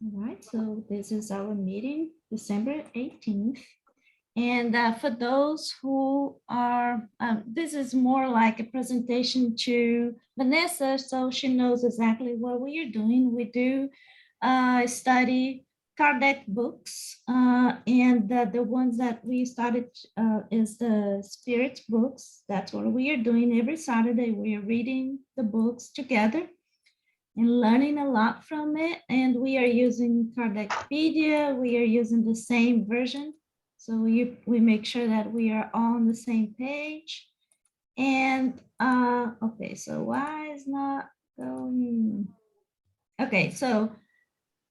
All right, so this is our meeting, December 18th. And for those who are, this is more like a presentation to Vanessa, so she knows exactly what we are doing. We do study Kardec books, and the ones that we started is the Spirit books. That's what we are doing every Saturday. We are reading the books together and learning a lot from it. And we are using Kardecpedia. We are using the same version. So we make sure that we are on the same page. And okay, so why is not going? Okay, so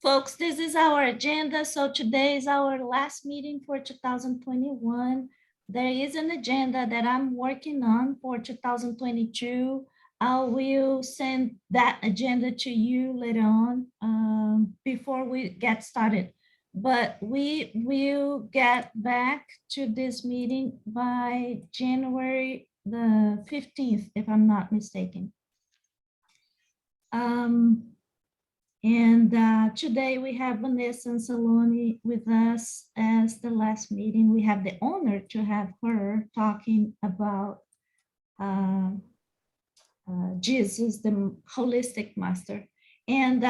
folks, this is our agenda. So today is our last meeting for 2021. There is an agenda that I'm working on for 2022. I will send that agenda to you later on before we get started. But we will get back to this meeting by January the 15th, if I'm not mistaken. And today we have Vanessa Anseloni with us as the last meeting. We have the honor to have her talking about Jesus, the holistic master. And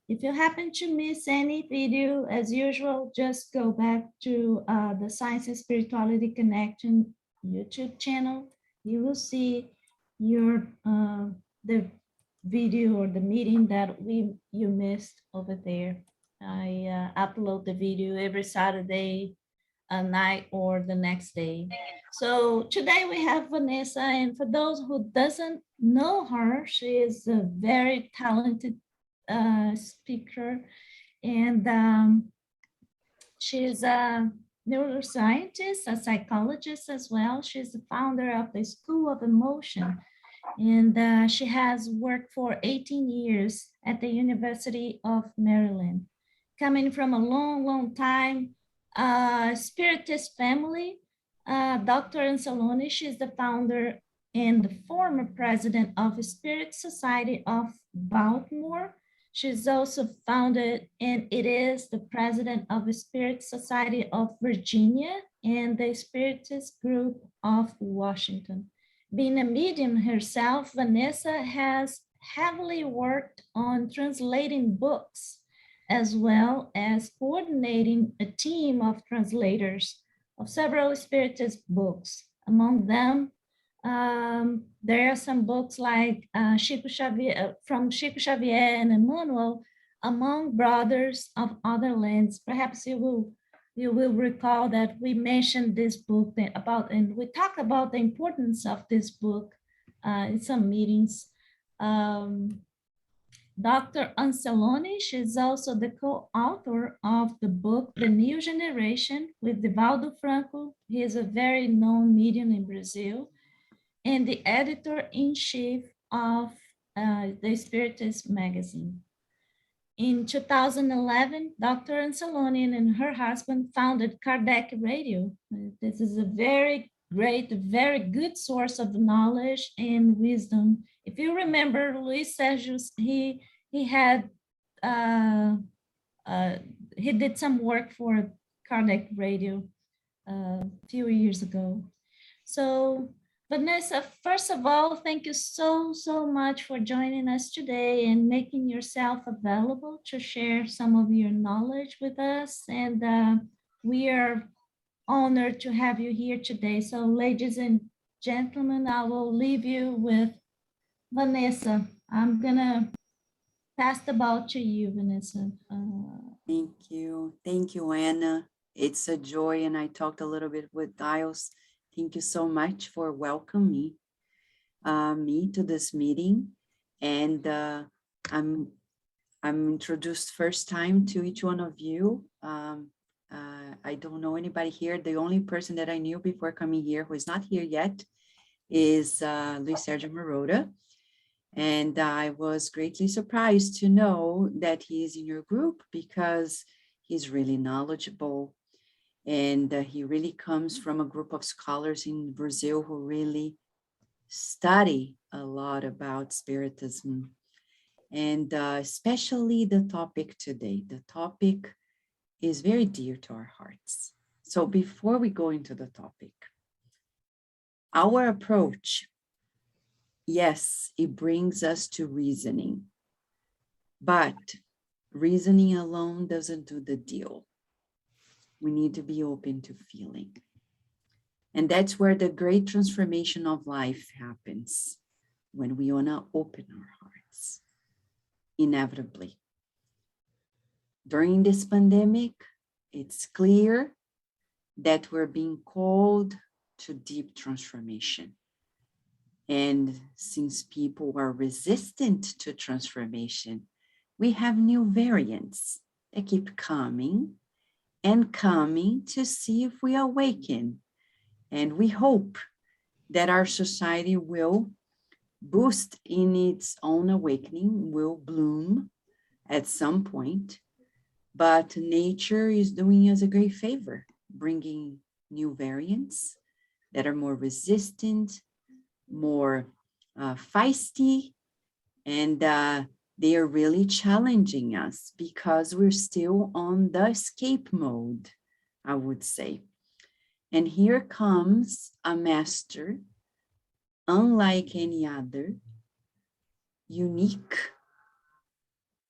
if you happen to miss any video, as usual, just go back to the Science and Spirituality Connection YouTube channel. You will see your the video or the meeting that you missed over there. I upload the video every Saturday night or the next day. So today we have Vanessa, and for those who doesn't know her, she is a very talented speaker, and she is a neuroscientist, a psychologist as well. She's the founder of the School of Emotion, and she has worked for 18 years at the University of Maryland. Coming from a long time Spiritist family, Dr. Anseloni, she's the founder and the former president of the Spiritist Society of Baltimore. She's also founded, and it is the president of the Spiritist Society of Virginia and the Spiritist Group of Washington. Being a medium herself, Vanessa has heavily worked on translating books, as well as coordinating a team of translators of several Spiritist books. Among them, there are some books like Chico Xavier, from Chico Xavier and Emmanuel, Among Brothers of Other Lands. Perhaps you will recall that we mentioned this book about, and we talked about the importance of this book in some meetings. Dr. Anseloni, she's also the co-author of the book, The New Generation, with Divaldo Franco. He is a very known medium in Brazil, and the editor-in-chief of the Spiritist magazine. In 2011, Dr. Anseloni and her husband founded Kardec Radio. This is a very great, very good source of knowledge and wisdom. If you remember, Luis Sergio, he did some work for Kardec Radio a few years ago. So Vanessa, first of all, thank you so much for joining us today and making yourself available to share some of your knowledge with us. And we are honored to have you here today. So ladies and gentlemen, I will leave you with Vanessa. I'm gonna pass the ball to you, Vanessa. Thank you, Anna. It's a joy, and I talked a little bit with Giles. Thank you so much for welcoming me to this meeting. And I'm introduced first time to each one of you. I don't know anybody here. The only person that I knew before coming here, who is not here yet, is Luis Sergio Maroda. And I was greatly surprised to know that he is in your group, because he's really knowledgeable. And he really comes from a group of scholars in Brazil who really study a lot about Spiritism. and especially the topic today. The topic is very dear to our hearts. So before we go into the topic, our approach, yes, it brings us to reasoning, but reasoning alone doesn't do the deal. We need to be open to feeling. And that's where the great transformation of life happens, when we want to open our hearts, inevitably. During this pandemic, it's clear that we're being called to deep transformation. And since people are resistant to transformation, we have new variants that keep coming and coming to see if we awaken. And we hope that our society will boost in its own awakening, will bloom at some point. But nature is doing us a great favor, bringing new variants that are more resistant, more feisty, and they are really challenging us because we're still on the escape mode, I would say. And here comes a master, unlike any other, unique,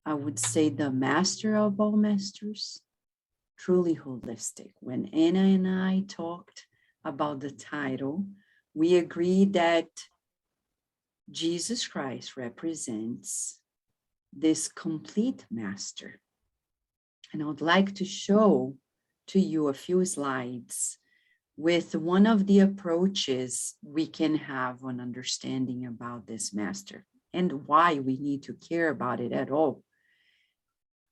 I would say the master of all masters, truly holistic. When Anna and I talked about the title, we agreed that Jesus Christ represents this complete master. And I would like to show to you a few slides with one of the approaches we can have on understanding about this master and why we need to care about it at all.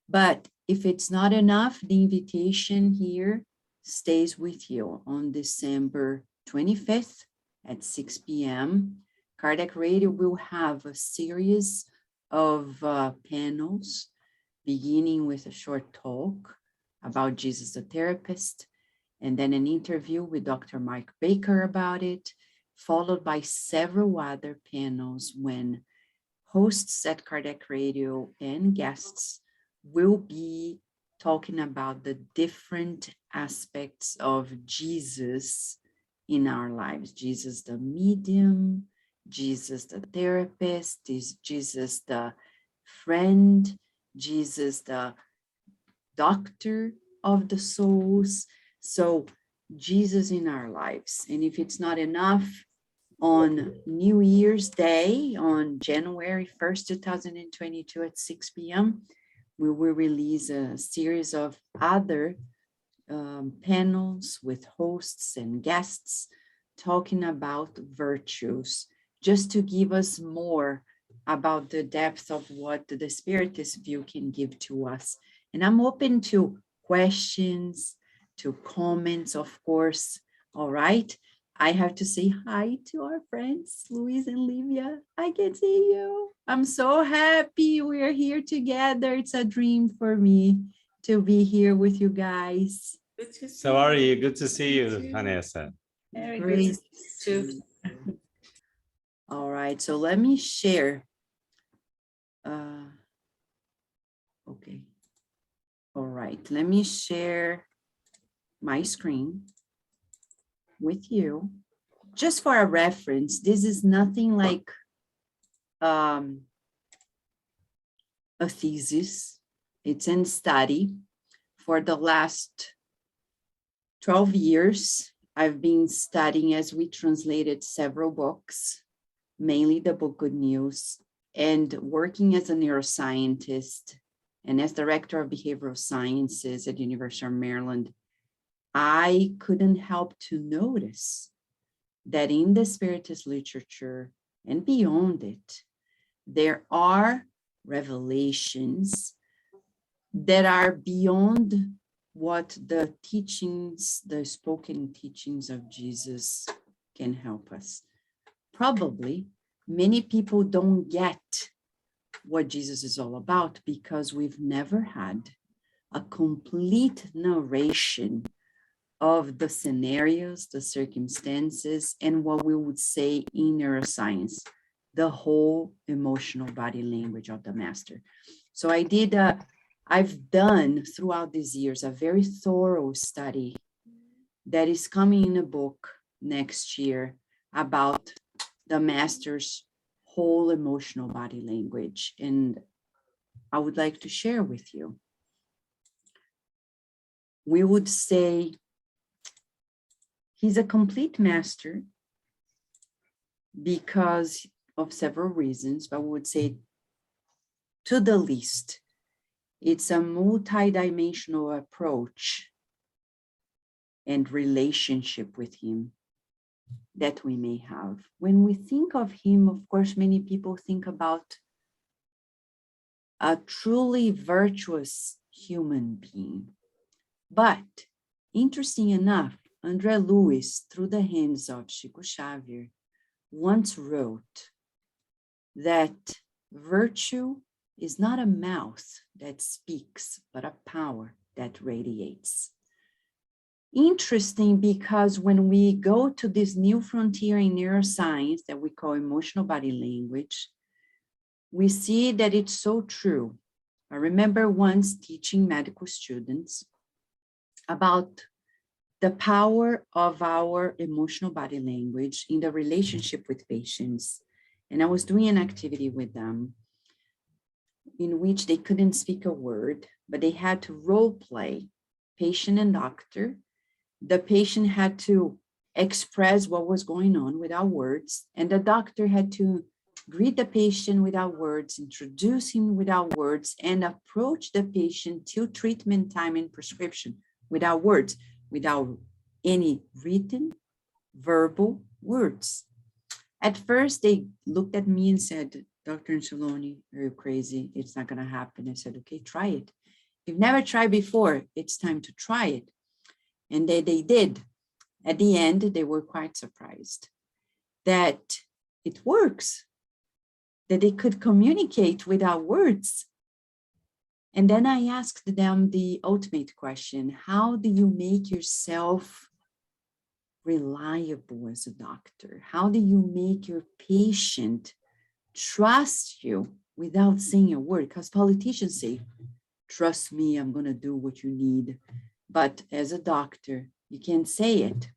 But if it's not enough, the invitation here stays with you on December 25th at 6 p.m. Kardec Radio will have a series of panels, beginning with a short talk about Jesus the therapist, and then an interview with Dr. Mike Baker about it, followed by several other panels when hosts at Kardec Radio and guests will be talking about the different aspects of Jesus in our lives. Jesus the medium, Jesus the therapist, Jesus the friend, Jesus the doctor of the souls. So Jesus in our lives. And if it's not enough, on New Year's Day, on January 1st, 2022 at 6 p.m., we will release a series of other panels with hosts and guests talking about virtues, just to give us more about the depth of what the Spiritist view can give to us. And I'm open to questions, to comments, of course. All right. I have to say hi to our friends, Luis and Livia. I can see you. I'm so happy we're here together. It's a dream for me to be here with you guys. So are you? Good to see you, Vanessa. Very Great. good too. All right, so let me share. Okay. All right, let me share my screen with you. Just for a reference, this is nothing like a thesis. It's in study. For the last 12 years, I've been studying as we translated several books, mainly the book Good News, and working as a neuroscientist and as director of behavioral sciences at University of Maryland. I couldn't help to notice that in the Spiritist literature and beyond it, there are revelations that are beyond what the teachings, the spoken teachings of Jesus can help us. Probably many people don't get what Jesus is all about because we've never had a complete narration of the scenarios, the circumstances, and what we would say in neuroscience, the whole emotional body language of the master. So I've done throughout these years a very thorough study that is coming in a book next year about the master's whole emotional body language. And I would like to share with you. We would say he's a complete master because of several reasons, but we would say to the least, it's a multidimensional approach and relationship with him that we may have. When we think of him, of course, many people think about a truly virtuous human being. But interesting enough, André Luiz, through the hands of Chico Xavier, once wrote that virtue is not a mouth that speaks, but a power that radiates. Interesting, because when we go to this new frontier in neuroscience that we call emotional body language, we see that it's so true. I remember once teaching medical students about the power of our emotional body language in the relationship with patients. And I was doing an activity with them in which they couldn't speak a word, but they had to role play patient and doctor. The patient had to express what was going on without words, and the doctor had to greet the patient without words, introduce him without words, and approach the patient till treatment time and prescription without words, without any written, verbal words. At first, they looked at me and said, Dr. Anseloni, are you crazy? It's not going to happen. I said, okay, try it. You've never tried before. It's time to try it. And they did. At the end, they were quite surprised that it works, that they could communicate without words. And then I asked them the ultimate question: how do you make yourself reliable as a doctor? How do you make your patient trust you without saying a word? Because politicians say, trust me, I'm going to do what you need. But as a doctor, you can't say it.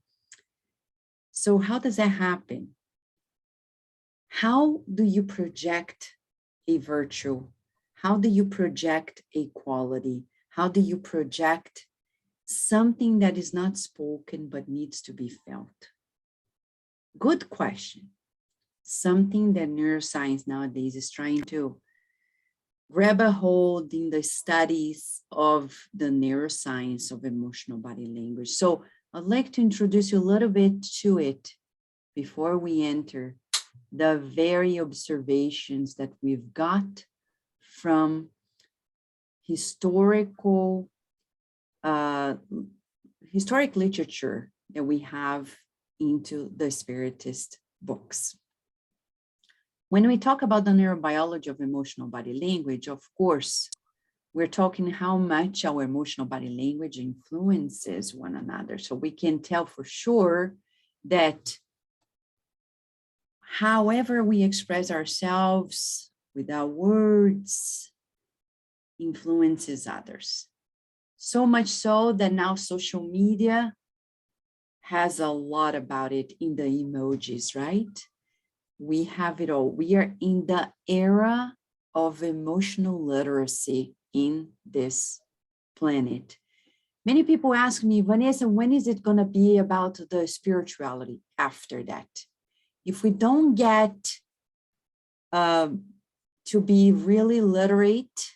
So how does that happen? How do you project a virtue? How do you project a quality? How do you project something that is not spoken but needs to be felt? Good question. Something that neuroscience nowadays is trying to grab a hold in the studies of the neuroscience of emotional body language. So I'd like to introduce you a little bit to it before we enter the very observations that we've got from historic literature that we have into the Spiritist books. When we talk about the neurobiology of emotional body language, of course, we're talking how much our emotional body language influences one another. So we can tell for sure that however we express ourselves without words influences others. So much so that now social media has a lot about it in the emojis, right? We have it all. We are in the era of emotional literacy in this planet. Many people ask me, Vanessa, when is it going to be about the spirituality after that? If we don't get to be really literate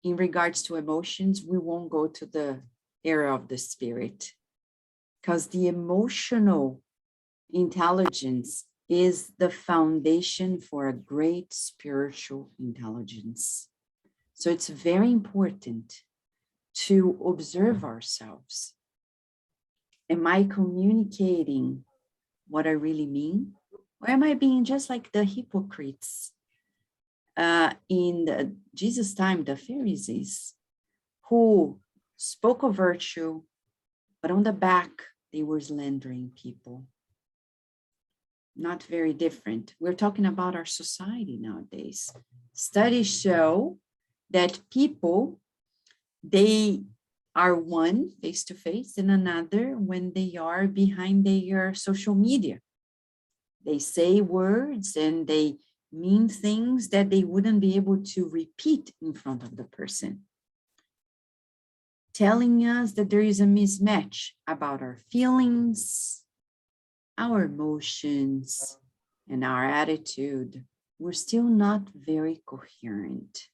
in regards to emotions, we won't go to the era of the spirit, because the emotional intelligence is the foundation for a great spiritual intelligence. So it's very important to observe ourselves. Am I communicating what I really mean? Or am I being just like the hypocrites in Jesus' time, the Pharisees, who spoke of virtue, but on the back, they were slandering people. not very different. We're talking about our society nowadays. Studies show that people, they are one face-to-face and another when they are behind their social media. They say words and they mean things that they wouldn't be able to repeat in front of the person, telling us that there is a mismatch about our feelings, our emotions, and our attitude. We're still not very coherent.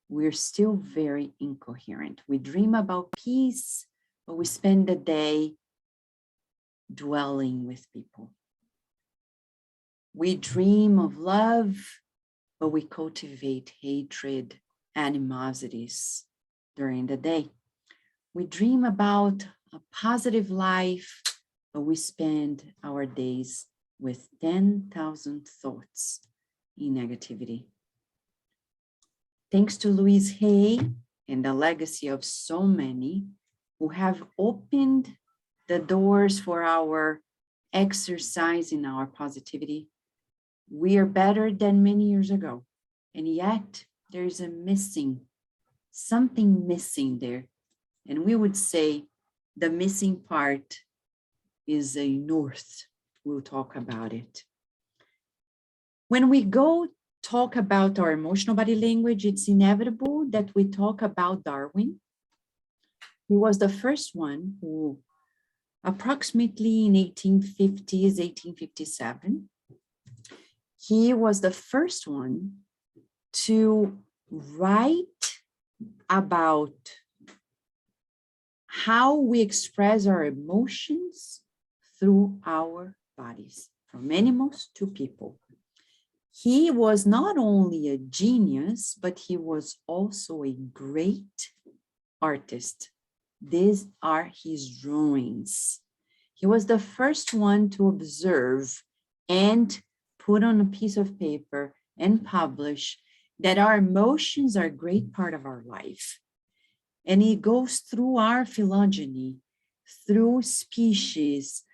We're still very incoherent. We dream about peace, but we spend the day dwelling with people. We dream of love, but we cultivate hatred, animosities during the day. We dream about a positive life, but we spend our days with 10,000 thoughts in negativity. Thanks to Louise Hay and the legacy of so many who have opened the doors for our exercise in our positivity, we are better than many years ago. And yet there is something missing there. And we would say the missing part is a north. We'll talk about it. When we go talk about our emotional body language, it's inevitable that we talk about Darwin. He was the first one who, approximately in 1850s, 1857, he was the first one to write about how we express our emotions through our bodies, from animals to people. He was not only a genius, but he was also a great artist. These are his drawings. He was the first one to observe and put on a piece of paper and publish that our emotions are a great part of our life. And it goes through our phylogeny, through species,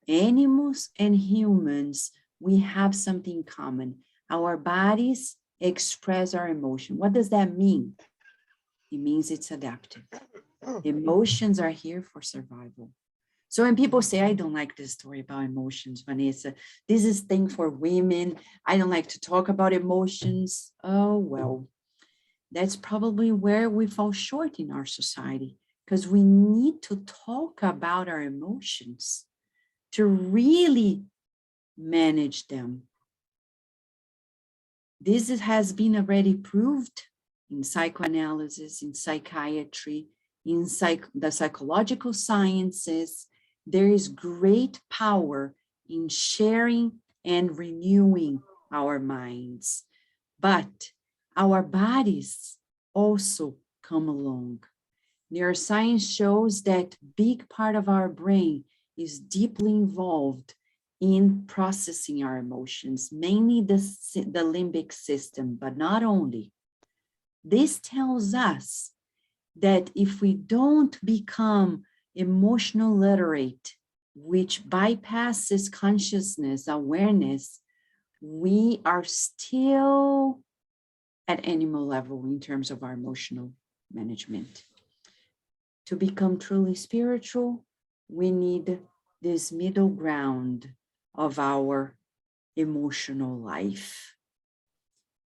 animals and humans. We have something in common. Our bodies express our emotion. What does that mean? It means it's adaptive. Emotions are here for survival. So when people say, I don't like this story about emotions, Vanessa, this is thing for women. I don't like to talk about emotions. Oh, well, that's probably where we fall short in our society, because we need to talk about our emotions to really manage them. This has been already proved in psychoanalysis, in psychiatry, in the psychological sciences. There is great power in sharing and renewing our minds, but our bodies also come along. Neuroscience shows that big part of our brain is deeply involved in processing our emotions, mainly the limbic system, but not only. This tells us that if we don't become emotional literate, which bypasses consciousness, awareness, we are still at animal level in terms of our emotional management. To become truly spiritual, we need this middle ground of our emotional life.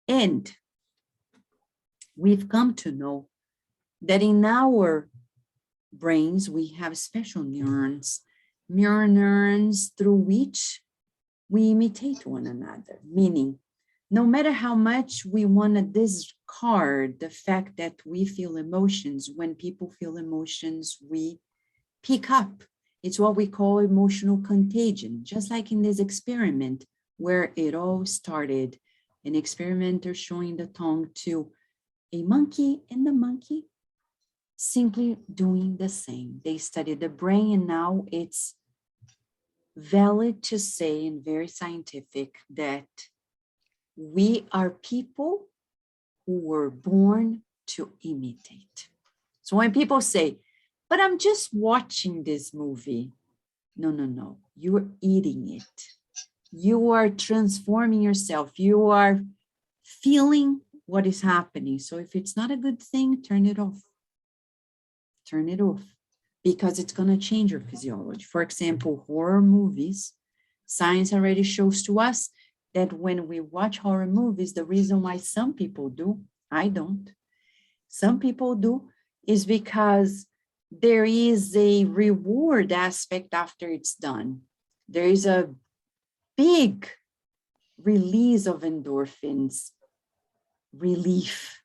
And we've come to know that in our brains, we have special neurons, mirror neurons through which we imitate one another, meaning no matter how much we want to discard the fact that we feel emotions, when people feel emotions, we pick up. It's what we call emotional contagion, just like in this experiment where it all started, an experimenter showing the tongue to a monkey, and the monkey simply doing the same. They studied the brain, and now it's valid to say, and very scientific, that we are people who were born to imitate. So when people say, but I'm just watching this movie. No, you're eating it. You are transforming yourself. You are feeling what is happening. So if it's not a good thing, turn it off. Turn it off, because it's going to change your physiology. For example, horror movies, science already shows to us that when we watch horror movies, the reason why some people do, I don't, some people do, is because there is a reward aspect after it's done. There is a big release of endorphins, relief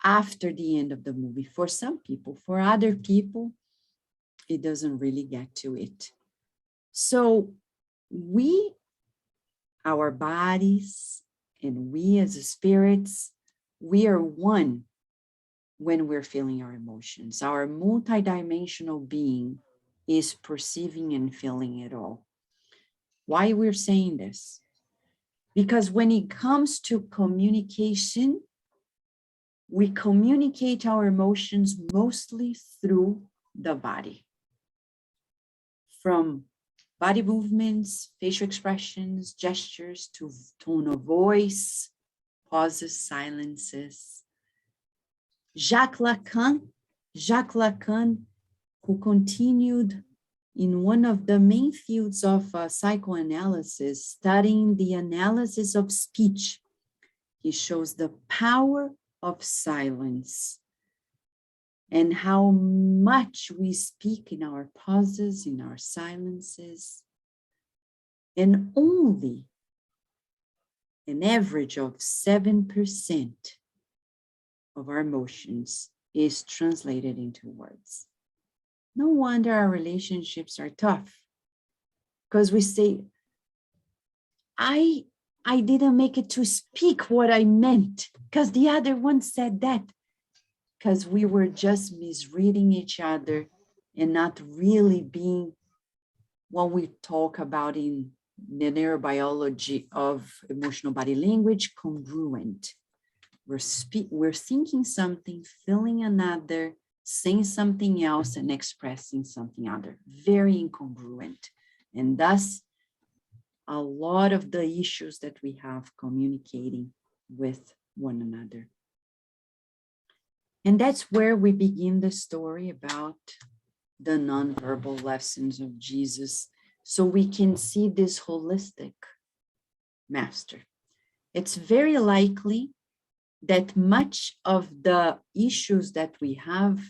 after the end of the movie. For some people, for other people, it doesn't really get to it. So we, our bodies, and we as spirits, we are one when we're feeling our emotions. Our multidimensional being is perceiving and feeling it all. Why we're saying this? Because when it comes to communication, we communicate our emotions mostly through the body. From body movements, facial expressions, gestures, to tone of voice, pauses, silences. Jacques Lacan, who continued in one of the main fields of psychoanalysis, studying the analysis of speech, he shows the power of silence and how much we speak in our pauses, in our silences, and only an average of 7% of our emotions is translated into words. No wonder our relationships are tough, because we say, I didn't make it to speak what I meant because the other one said that, because we were just misreading each other and not really being what we talk about in the neurobiology of emotional body language, congruent. We're thinking something, feeling another, saying something else, and expressing something other. Very incongruent. And thus, a lot of the issues that we have communicating with one another. And that's where we begin the story about the nonverbal lessons of Jesus, so we can see this holistic master. It's very likely that much of the issues that we have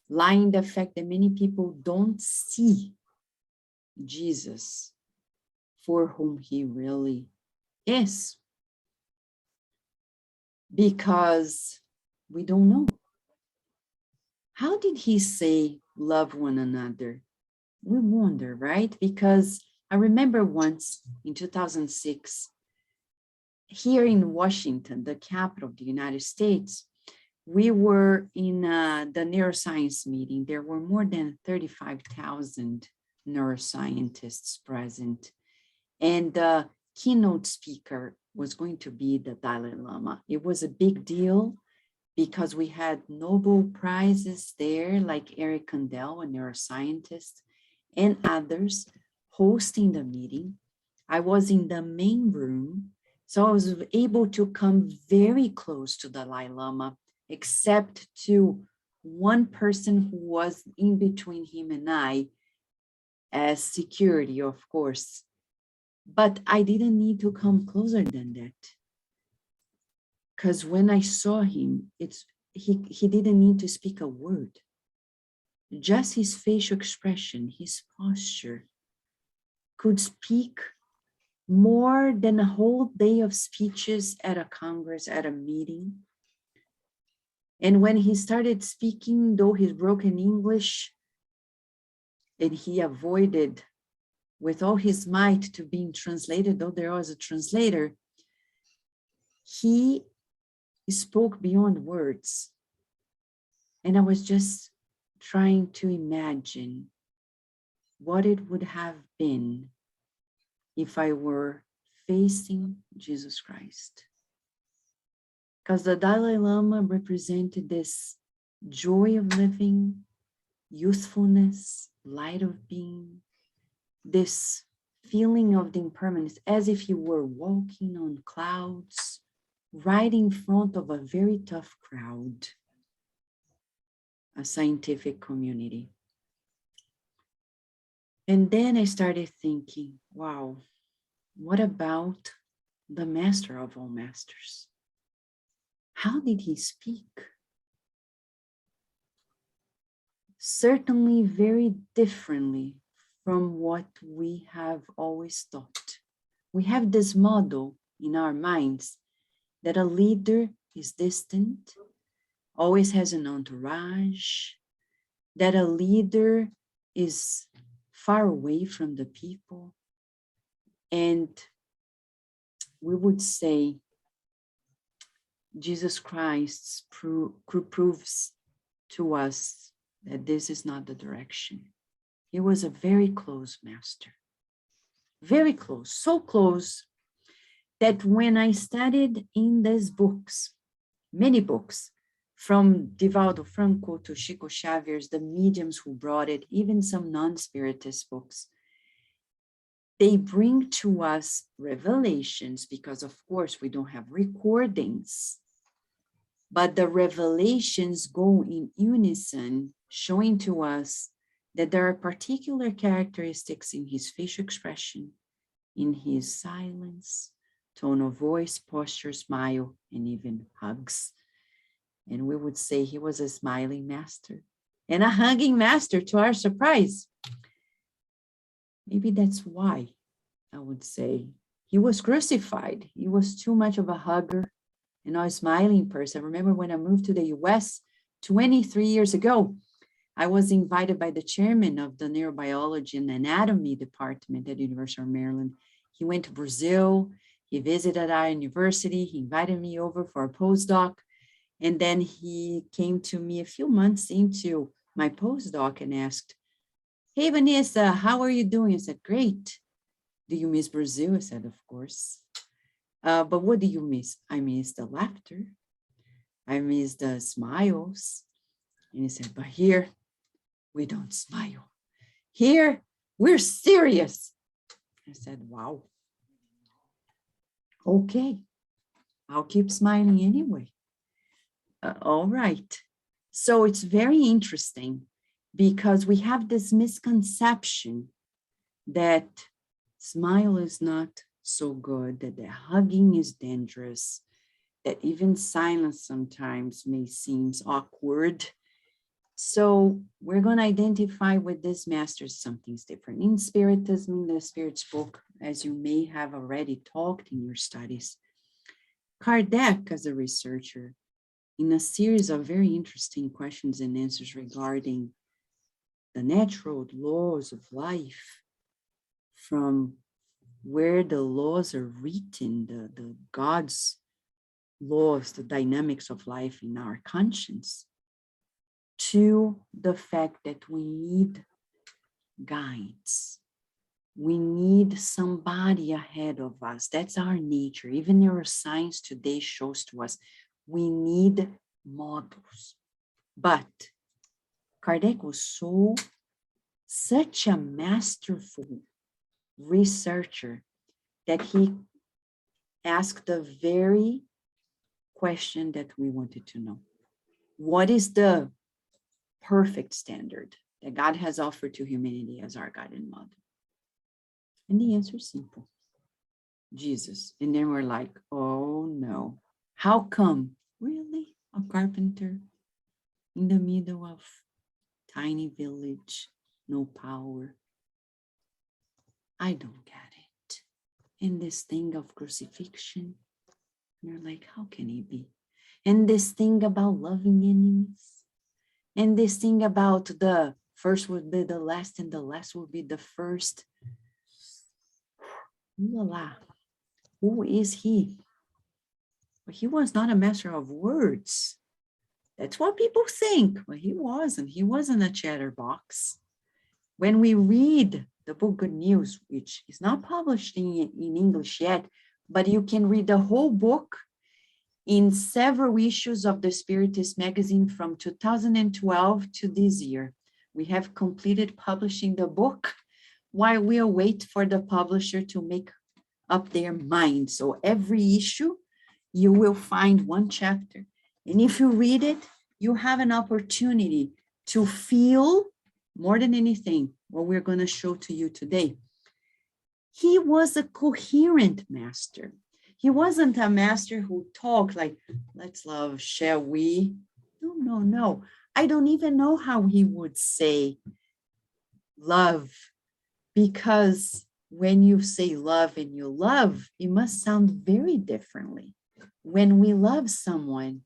lie in the fact that many people don't see Jesus for whom he really is, because we don't know. How did he say, love one another? We wonder, right? Because I remember once in 2006, here in Washington, the capital of the United States, we were in the neuroscience meeting. There were more than 35,000 neuroscientists present. And the keynote speaker was going to be the Dalai Lama. It was a big deal because we had Nobel Prizes there, like Eric Kandel, a neuroscientist, and others hosting the meeting. I was in the main room, so I was able to come very close to the Dalai Lama, except to one person who was in between him and I as security, of course. But I didn't need to come closer than that. Because when I saw him, he didn't need to speak a word. Just his facial expression, his posture could speak more than a whole day of speeches at a congress, at a meeting. And when he started speaking, though his broken English, and he avoided with all his might to being translated, though there was a translator, he spoke beyond words. And I was just trying to imagine what it would have been if I were facing Jesus Christ. Because the Dalai Lama represented this joy of living, youthfulness, light of being, this feeling of the impermanence, as if you were walking on clouds, right in front of a very tough crowd, a scientific community. And then I started thinking, wow, what about the master of all masters? How did he speak? Certainly very differently from what we have always thought. We have this model in our minds that a leader is distant, always has an entourage, that a leader is far away from the people. And we would say Jesus Christ proves to us that this is not the direction. He was a very close master, very close, so close that when I studied in these books, many books, from Divaldo Franco to Chico Xavier's, the mediums who brought it, even some non-spiritist books, they bring to us revelations because, of course, we don't have recordings, but the revelations go in unison, showing to us that there are particular characteristics in his facial expression, in his silence, tone of voice, posture, smile, and even hugs. And we would say he was a smiling master and a hugging master, to our surprise. Maybe that's why I would say he was crucified. He was too much of a hugger and a smiling person. I remember when I moved to the US 23 years ago, I was invited by the chairman of the neurobiology and anatomy department at the University of Maryland. He went to Brazil. He visited our university. He invited me over for a postdoc. And then he came to me a few months into my postdoc and asked, "Hey, Vanessa, how are you doing?" I said, "Great. Do you miss Brazil?" I said, "Of course. But what do you miss?" "I miss the laughter. I miss the smiles." And he said, "But here, we don't smile. Here, we're serious." I said, "Wow. Okay, I'll keep smiling anyway." All right. So it's very interesting because we have this misconception that smile is not so good, that the hugging is dangerous, that even silence sometimes may seem awkward. So we're going to identify with this master something's different. In Spiritism, in the Spirit's book, as you may have already talked in your studies, Kardec, as a researcher, in a series of very interesting questions and answers regarding the natural laws of life, from where the laws are written, the God's laws, the dynamics of life in our conscience, to the fact that we need guides. We need somebody ahead of us. That's our nature. Even neuroscience today shows to us we need models. But Kardec was such a masterful researcher that he asked the very question that we wanted to know. What is the perfect standard that God has offered to humanity as our guiding model? And the answer is simple: Jesus. And then we're like, oh no. How come? Really? A carpenter in the middle of tiny village, no power? I don't get it. And this thing of crucifixion, you're like, how can he be? And this thing about loving enemies, and this thing about the first would be the last and the last will be the first. Who is he? But he was not a master of words. That's what people think, but he wasn't. He wasn't a chatterbox. When we read the book Good News, which is not published in English yet, but you can read the whole book in several issues of the Spiritist magazine from 2012 to this year. We have completed publishing the book. while we wait for the publisher to make up their mind. So every issue, you will find one chapter. And if you read it, you have an opportunity to feel more than anything what we're going to show to you today. He was a coherent master. He wasn't a master who talked like, let's love, shall we? No, no, no. I don't even know how he would say love, because when you say love and you love, it must sound very differently. When we love someone,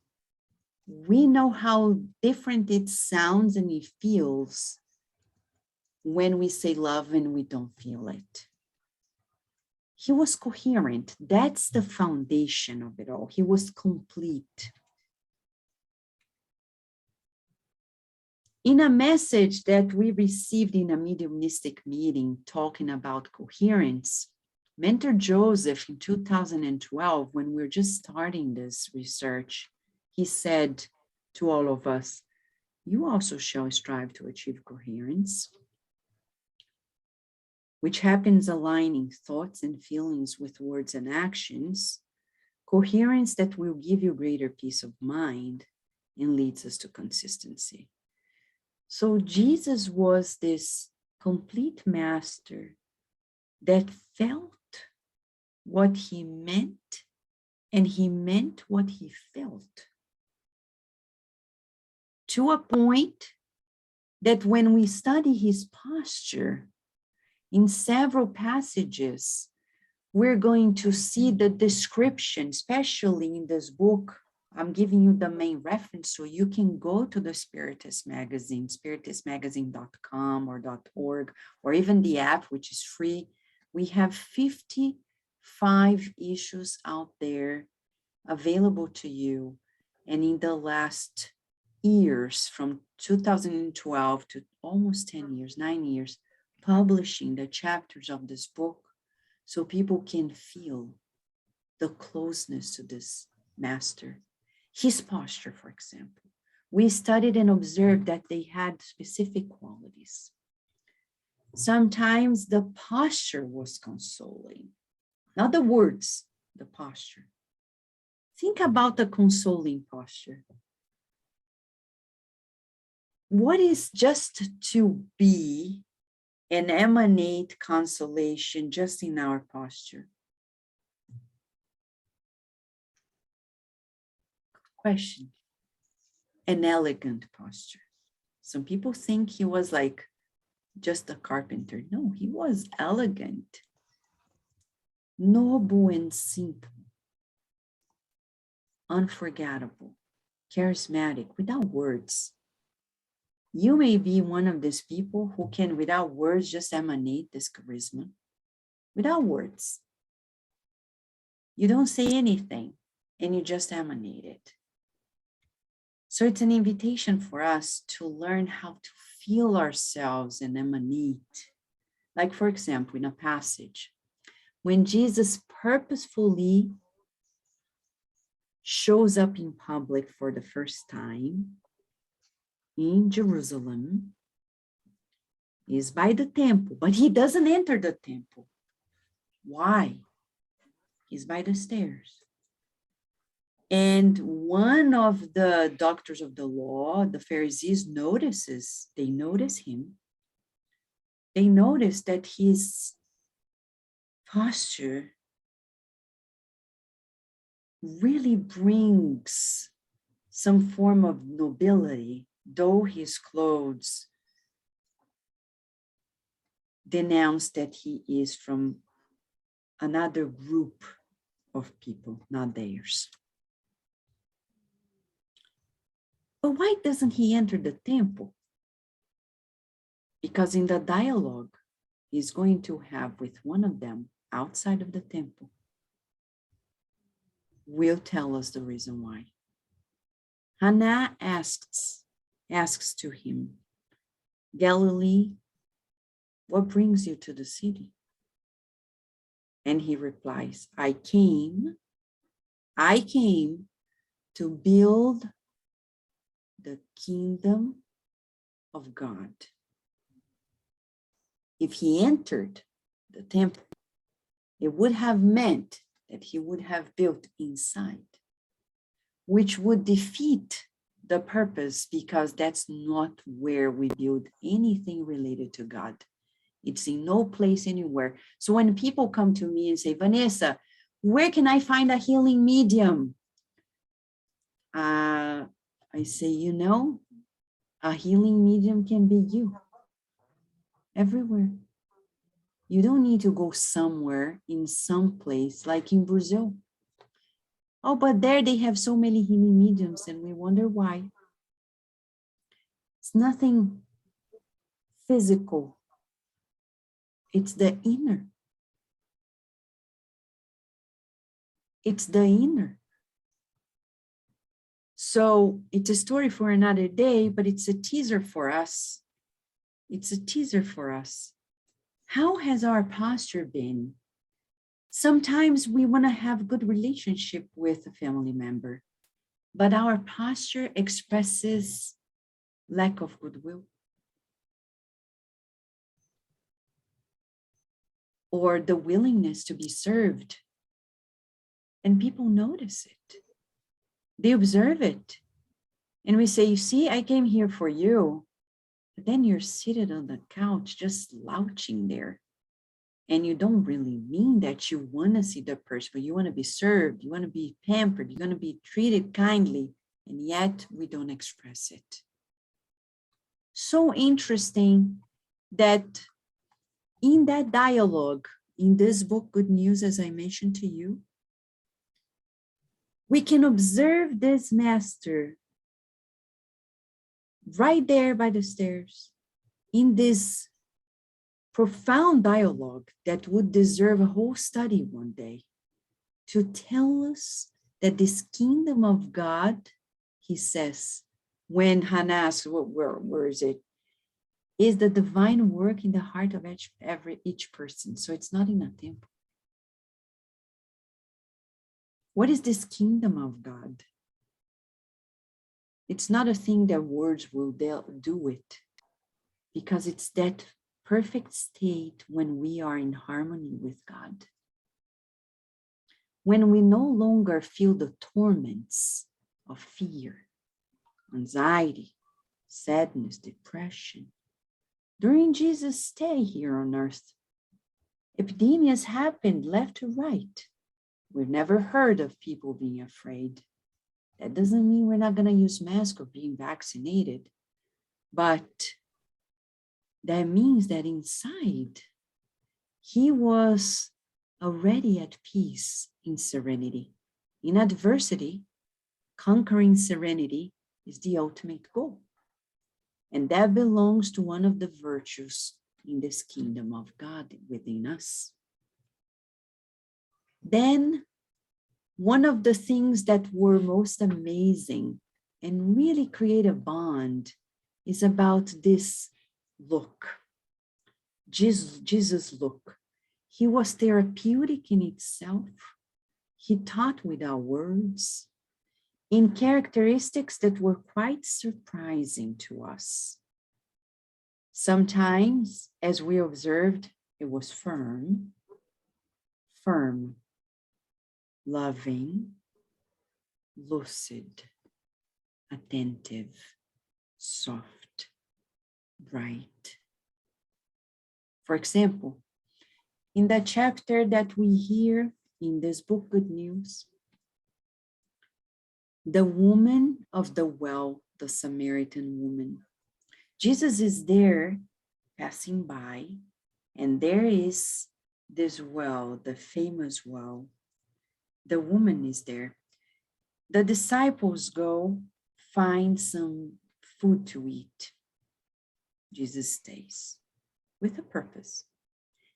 we know how different it sounds and it feels when we say love and we don't feel it. He was coherent. That's the foundation of it all. He was complete. In a message that we received in a mediumistic meeting talking about coherence, Mentor Joseph in 2012, when we were just starting this research, he said to all of us, you also shall strive to achieve coherence, which happens aligning thoughts and feelings with words and actions, coherence that will give you greater peace of mind and leads us to consistency. So Jesus was this complete master that felt what he meant, and he meant what he felt, to a point that when we study his posture in several passages, we're going to see the description, especially in this book. I'm giving you the main reference so you can go to the Spiritist magazine, spiritistmagazine.com or .org, or even the app, which is free. We have 55 issues out there available to you. And in the last years, from 2012 to almost 10 years, 9 years, publishing the chapters of this book so people can feel the closeness to this master. His posture, for example, we studied and observed that they had specific qualities. Sometimes the posture was consoling, not the words, the posture. Think about the consoling posture. What is just to be and emanate consolation just in our posture? Question. An elegant posture. Some people think he was like just a carpenter. No, he was elegant, noble and simple, unforgettable, charismatic, without words. You may be one of these people who can, without words, just emanate this charisma. Without words. You don't say anything and you just emanate it. So it's an invitation for us to learn how to feel ourselves and emanate. Like, for example, in a passage, when Jesus purposefully shows up in public for the first time in Jerusalem, is by the temple, but he doesn't enter the temple. Why? He's by the stairs. And one of the doctors of the law, the Pharisees, notice him. They notice that his posture really brings some form of nobility, though his clothes denounce that he is from another group of people, not theirs. But why doesn't he enter the temple? Because in the dialogue he's going to have with one of them outside of the temple, will tell us the reason why. Hannah asks to him, Galilee, what brings you to the city? And he replies, I came to build the kingdom of God. if he entered the temple, it would have meant that he would have built inside, which would defeat the purpose, because that's not where we build anything related to God. It's in no place anywhere. So when people come to me and say, Vanessa, where can I find a healing medium? I say, you know, a healing medium can be you, everywhere. You don't need to go somewhere in some place, like in Brazil. Oh, but there they have so many healing mediums, and we wonder why. It's nothing physical. It's the inner. It's the inner. So it's a story for another day, but it's a teaser for us. It's a teaser for us. How has our posture been? Sometimes we want to have good relationship with a family member, but our posture expresses lack of goodwill, or the willingness to be served. And people notice it. They observe it. And we say, you see, I came here for you. But then you're seated on the couch, just slouching there. And you don't really mean that you want to see the person, but you want to be served, you want to be pampered, you want to be treated kindly, and yet we don't express it. So interesting that in that dialogue, in this book, Good News, as I mentioned to you, we can observe this master right there by the stairs in this profound dialogue that would deserve a whole study one day, to tell us that this kingdom of God, he says, when Hannah asks, where is it? Is the divine work in the heart of each person. So it's not in a temple. What is this kingdom of God? It's not a thing that words will do it, because it's that perfect state when we are in harmony with God. When we no longer feel the torments of fear, anxiety, sadness, depression. During Jesus' stay here on earth, epidemics happened left to right. We've never heard of people being afraid. That doesn't mean we're not going to use masks or being vaccinated, but that means that inside, he was already at peace in serenity. In adversity, conquering serenity is the ultimate goal. And that belongs to one of the virtues in this kingdom of God within us. Then, one of the things that were most amazing and really create a bond is about this look. Jesus' look. He was therapeutic in itself. He taught without words, in characteristics that were quite surprising to us. Sometimes, as we observed, it was firm, loving, lucid, attentive, soft, bright. For example, in the chapter that we hear in this book, Good News, the woman of the well, the Samaritan woman, Jesus is there passing by, and there is this well, the famous well. The woman is there. The disciples go find some food to eat. Jesus stays with a purpose.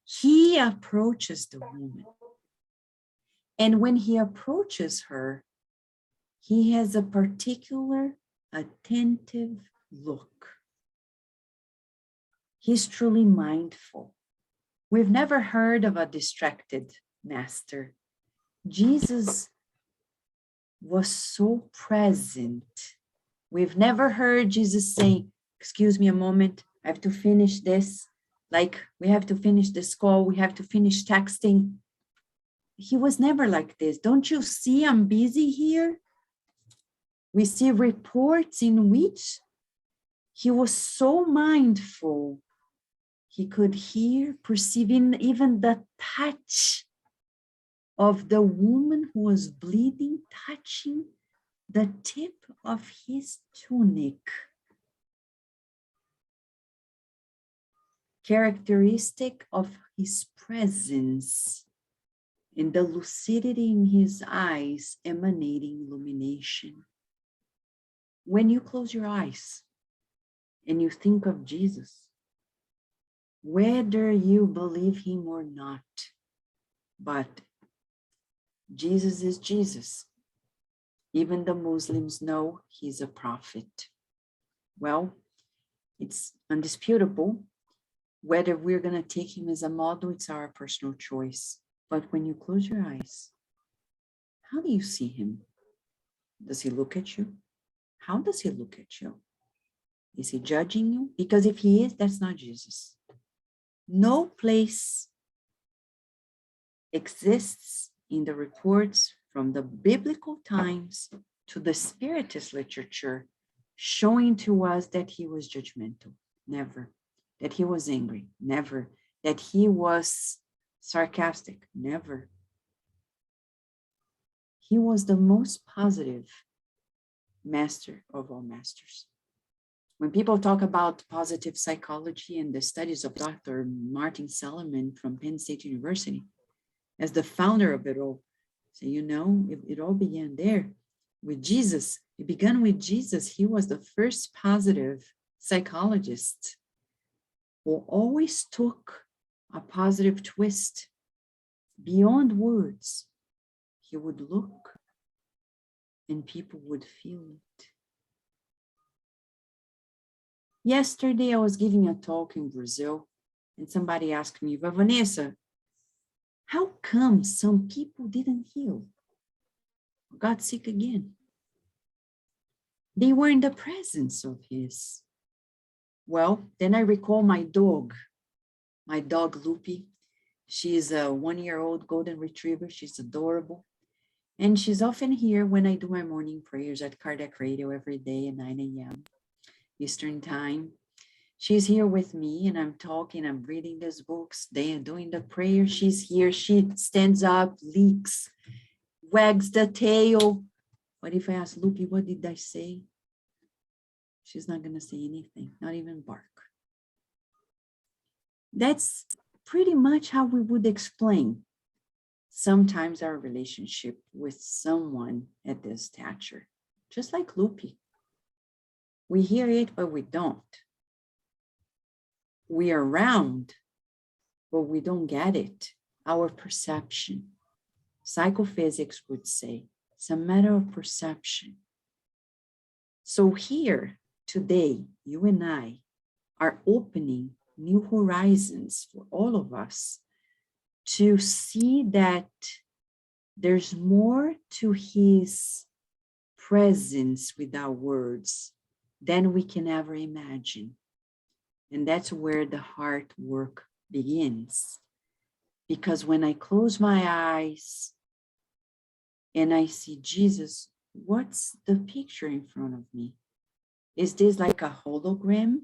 He approaches the woman. And when he approaches her, he has a particular attentive look. He's truly mindful. We've never heard of a distracted master. Jesus was so present. We've never heard Jesus say, excuse me a moment, I have to finish this. Like, we have to finish this call, we have to finish texting. He was never like this. Don't you see I'm busy here? We see reports in which he was so mindful. He could hear, perceiving even the touch of the woman who was bleeding, touching the tip of his tunic. Characteristic of his presence, and the lucidity in his eyes emanating illumination. When you close your eyes and you think of Jesus, whether you believe him or not, but Jesus is Jesus. Even the Muslims know he's a prophet. Well, it's undisputable. Whether we're going to take him as a model, it's our personal choice. But when you close your eyes, how do you see him? Does he look at you? How does he look at you? Is he judging you? Because if he is, that's not Jesus. No place exists in the reports from the biblical times to the Spiritist literature showing to us that he was judgmental. Never. That he was angry. Never. That he was sarcastic. Never. He was the most positive master of all masters. When people talk about positive psychology and the studies of Dr. Martin Seligman from Penn State University, as the founder of it all, so you know, it all began there with Jesus. It began with Jesus. He was the first positive psychologist who always took a positive twist beyond words. He would look and people would feel it. Yesterday, I was giving a talk in Brazil, and somebody asked me, "But Vanessa, how come some people didn't heal? Got sick again?" They were in the presence of his. Well, then I recall my dog Lupi. She's a 1-year-old golden retriever. She's adorable. And she's often here when I do my morning prayers at Cardiac Radio every day at 9 a.m. Eastern time. She's here with me and I'm talking, I'm reading these books, they are doing the prayer. She's here, she stands up, leaks, wags the tail. But if I ask Lupi, what did I say? She's not gonna say anything, not even bark. That's pretty much how we would explain sometimes our relationship with someone at this stature, just like Lupi. We hear it, but we don't. We are around, but we don't get it. Our perception. Psychophysics would say it's a matter of perception. So here, today, you and I are opening new horizons for all of us to see that there's more to his presence without words than we can ever imagine. And that's where the heart work begins. Because when I close my eyes and I see Jesus, what's the picture in front of me? Is this like a hologram?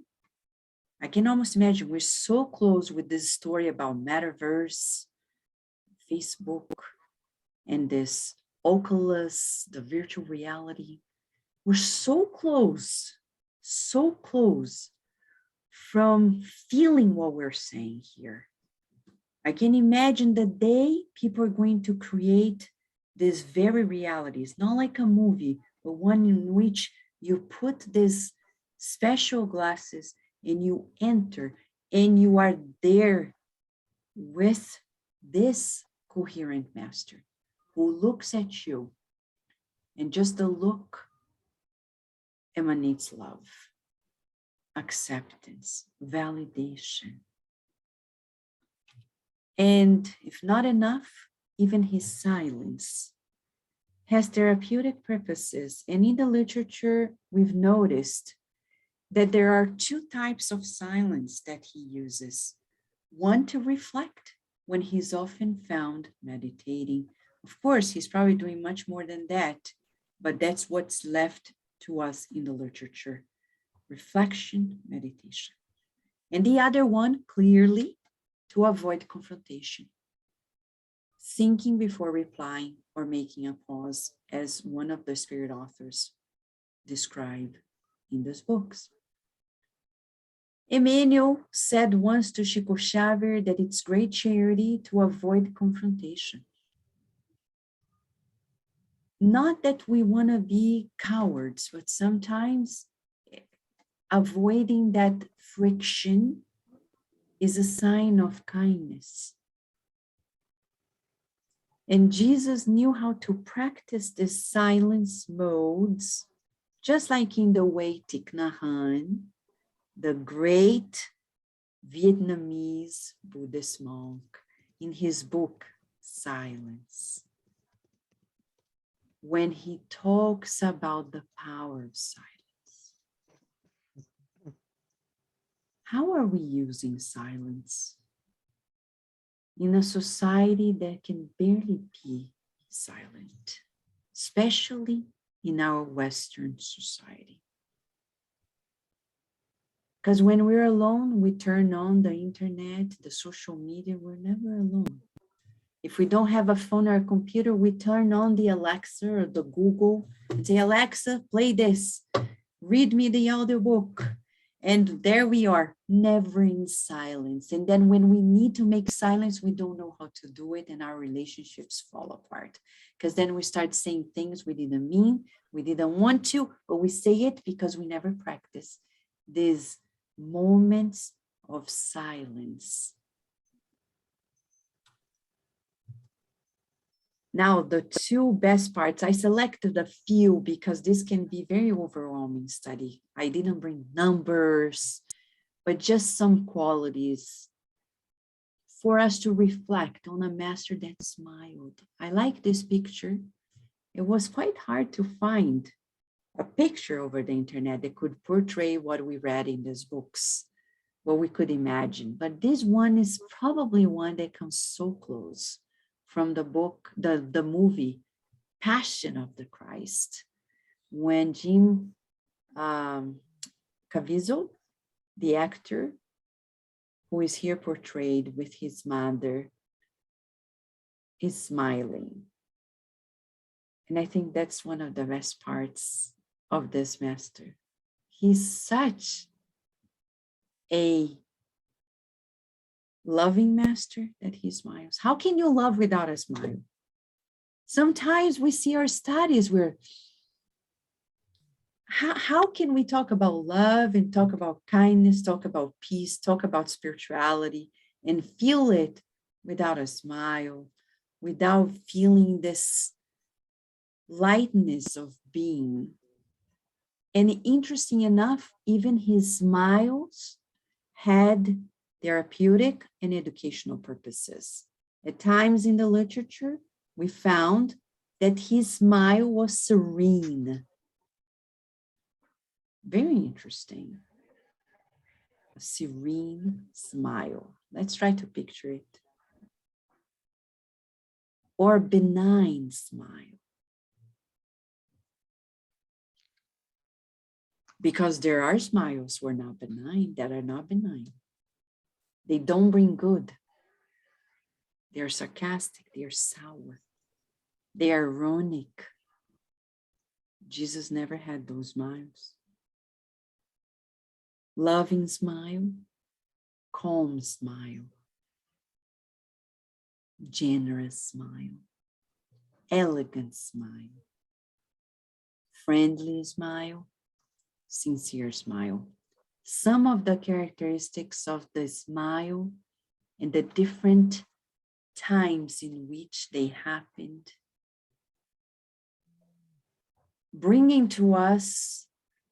I can almost imagine we're so close with this story about metaverse, Facebook, and this Oculus, the virtual reality. We're so close from feeling what we're saying here. I can imagine the day people are going to create this very reality. It's not like a movie, but one in which you put these special glasses and you enter and you are there with this coherent master who looks at you, and just the look emanates love, acceptance, validation. And if not enough, even his silence has therapeutic purposes. And in the literature, we've noticed that there are two types of silence that he uses. one to reflect when he's often found meditating. Of course, he's probably doing much more than that, but that's what's left to us in the literature: reflection, meditation. And the other one, clearly, to avoid confrontation, thinking before replying or making a pause, as one of the spirit authors describe in these books. Emmanuel said once to Chico Xavier that it's great charity to avoid confrontation. Not that we want to be cowards, but sometimes avoiding that friction is a sign of kindness. And Jesus knew how to practice the silence modes, just like in the way Thich Nhat Hanh, the great Vietnamese Buddhist monk, in his book, Silence, when he talks about the power of silence. How are we using silence in a society that can barely be silent, especially in our Western society? Because when we're alone, we turn on the internet, the social media, we're never alone. If we don't have a phone or a computer, we turn on the Alexa or the Google and say, Alexa, play this, read me the audiobook. And there we are, never in silence. And then when we need to make silence, we don't know how to do it, and our relationships fall apart. Because then we start saying things we didn't mean, we didn't want to, but we say it because we never practice these moments of silence. Now, the two best parts, I selected a few because this can be very overwhelming study. I didn't bring numbers, but just some qualities for us to reflect on a master that smiled. I like this picture. It was quite hard to find a picture over the internet that could portray what we read in these books, what we could imagine. But this one is probably one that comes so close from the book, the movie, Passion of the Christ, when Jim Caviezel, the actor, who is here portrayed with his mother, is smiling. And I think that's one of the best parts of this master. He's such a loving master that he smiles. How can you love without a smile? Sometimes we see our studies where, how can we talk about love and talk about kindness, talk about peace, talk about spirituality and feel it without a smile, without feeling this lightness of being? And interesting enough, even his smiles had therapeutic and educational purposes. At times in the literature, we found that his smile was serene. Very interesting. A serene smile. Let's try to picture it. Or benign smile. Because there are smiles who are not benign, that are not benign. They don't bring good. They are sarcastic, they are sour, they are ironic. Jesus never had those smiles. Loving smile, calm smile, generous smile, elegant smile, friendly smile, sincere smile. Some of the characteristics of the smile and the different times in which they happened, bringing to us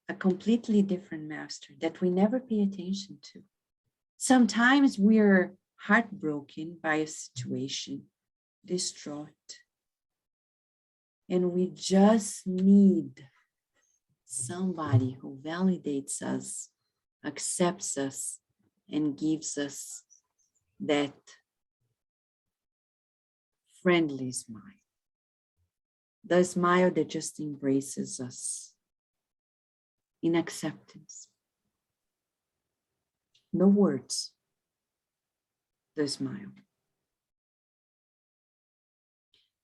a completely different master that we never pay attention to. Sometimes we're heartbroken by a situation, distraught, and we just need somebody who validates us, accepts us, and gives us that friendly smile, the smile that just embraces us in acceptance. No words, the smile.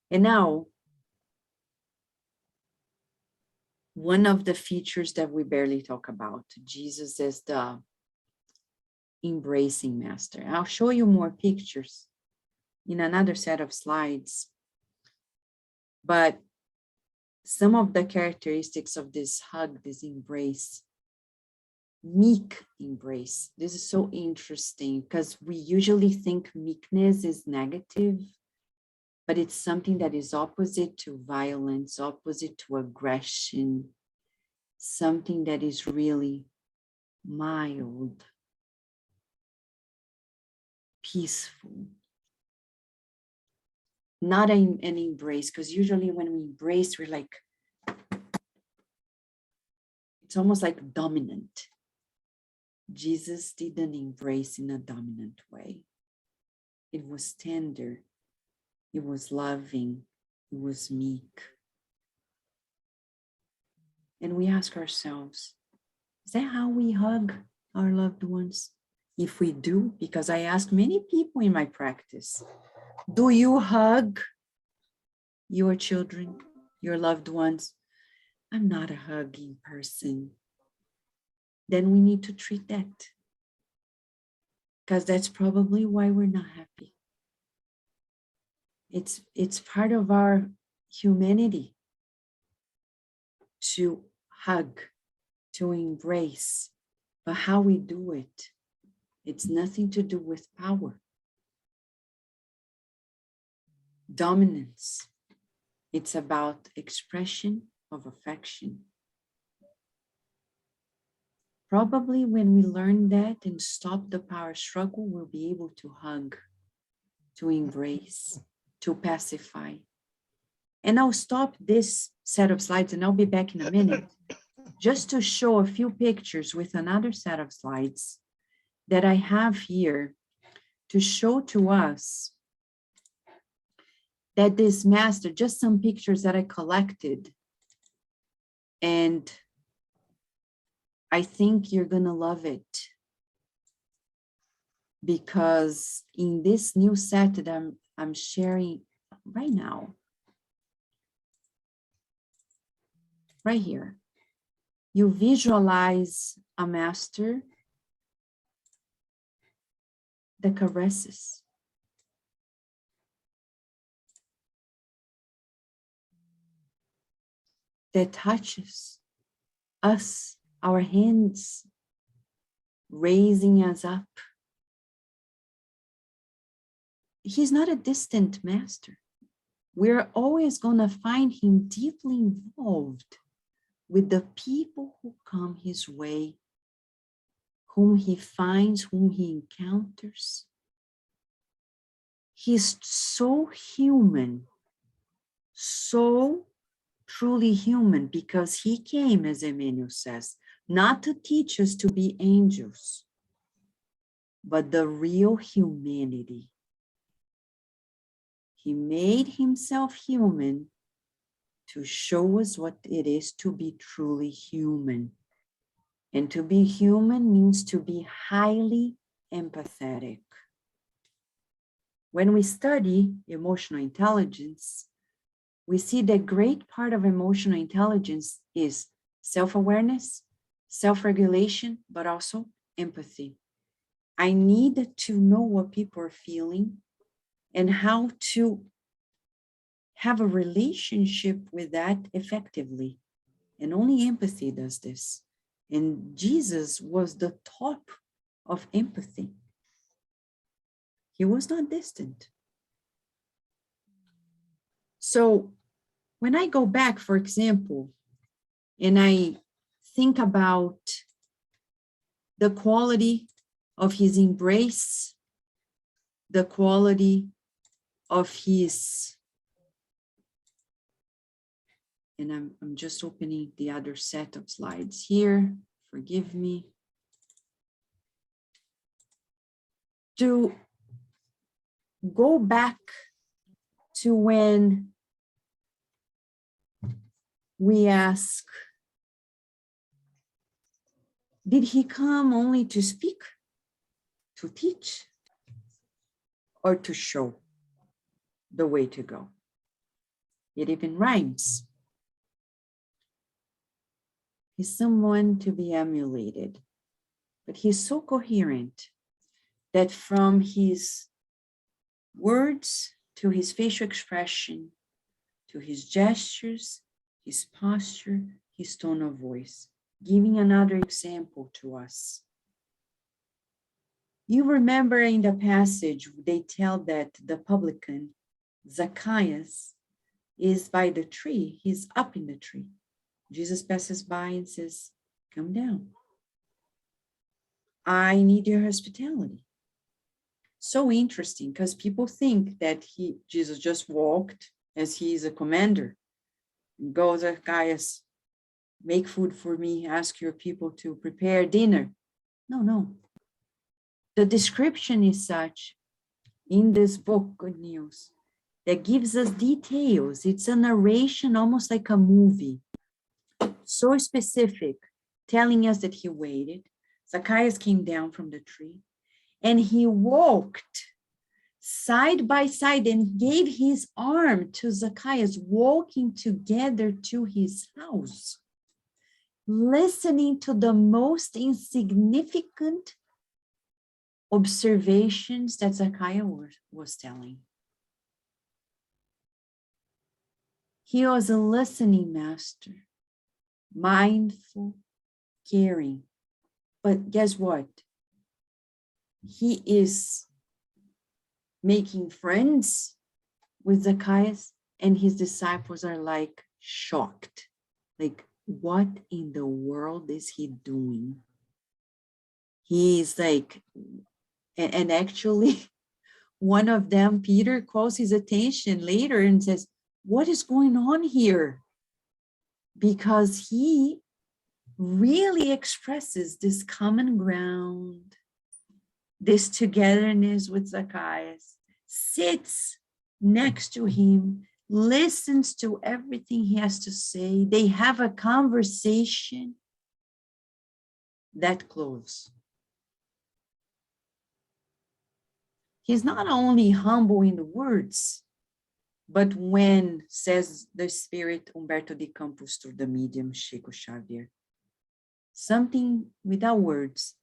And now, one of the features that we barely talk about, Jesus is the embracing master. I'll show you more pictures in another set of slides, but some of the characteristics of this hug, this embrace, meek embrace. This is so interesting because we usually think meekness is negative, but it's something that is opposite to violence, opposite to aggression, something that is really mild, peaceful. Not an embrace, because usually when we embrace, we're like, it's almost like dominant. Jesus didn't embrace in a dominant way. It was tender. It was loving. It was meek. And we ask ourselves, is that how we hug our loved ones? If we do, because I ask many people in my practice, do you hug your children, your loved ones? I'm not a hugging person. Then we need to treat that, because that's probably why we're not happy. It's part of our humanity to hug, to embrace, but how we do it, it's nothing to do with power, dominance. It's about expression of affection. Probably when we learn that and stop the power struggle, we'll be able to hug, to embrace, to pacify. And I'll stop this set of slides and I'll be back in a minute just to show a few pictures with another set of slides that I have here to show to us that this master, just some pictures that I collected, and I think you're gonna love it, because in this new set that I'm sharing right now, right here, you visualize a master that caresses, that touches us, our hands, raising us up. He's not a distant master. We're always going to find him deeply involved with the people who come his way, whom he finds, whom he encounters. He's so human, so truly human, because he came, as Emmanuel says, not to teach us to be angels, but the real humanity. He made himself human to show us what it is to be truly human. And to be human means to be highly empathetic. When we study emotional intelligence, we see that great part of emotional intelligence is self-awareness, self-regulation, but also empathy. I need to know what people are feeling and how to have a relationship with that effectively. And only empathy does this. And Jesus was the top of empathy. He was not distant. So when I go back, for example, and I think about the quality of his embrace, the quality of his, and I'm just opening the other set of slides here, forgive me. To go back to when we ask, did he come only to speak, to teach, or to show the way to go? It even rhymes. He's someone to be emulated, but he's so coherent that from his words to his facial expression, to his gestures, his posture, his tone of voice, giving another example to us. You remember in the passage, they tell that the publican, Zacchaeus, is by the tree. He's up in the tree. Jesus passes by and says, come down. I need your hospitality. So interesting, because people think that Jesus just walked as he is a commander. Go, Zacchaeus, make food for me, ask your people to prepare dinner. No. The description is such in this book, Good News, that gives us details. It's a narration, almost like a movie. So specific, telling us that he waited. Zacchaeus came down from the tree and he walked side by side and gave his arm to Zacchaeus, walking together to his house, listening to the most insignificant observations that Zacchaeus was telling. He was a listening master, mindful, caring. But guess what? He is making friends with Zacchaeus, and his disciples are like shocked. Like, what in the world is he doing? He's like, and actually, one of them, Peter, calls his attention later and says, what is going on here? Because he really expresses this common ground, this togetherness with Zacchaeus, sits next to him, listens to everything he has to say. They have a conversation that close. He's not only humble in the words, but when, says the spirit Humberto de Campos through the medium Chico Xavier, something without words,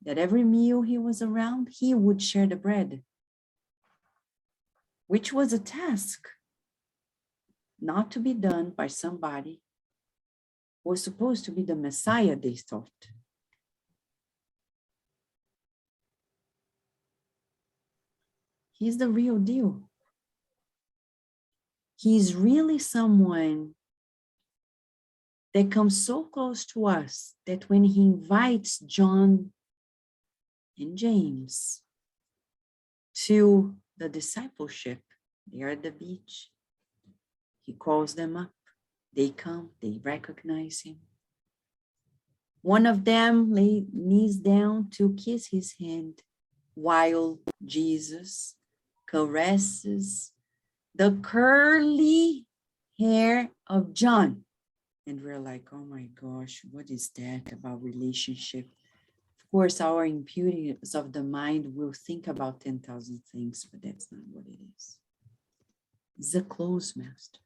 that every meal he was around, he would share the bread, which was a task not to be done by somebody who was supposed to be the Messiah, they thought. He's the real deal. He's really someone that comes so close to us that when he invites John and James to the discipleship, they are at the beach. He calls them up. They come, they recognize him. One of them kneels down to kiss his hand while Jesus caresses the curly hair of John. And we're like, oh my gosh, what is that about relationship? Of course, our impurities of the mind will think about 10,000 things, but that's not what it is. He's a close master.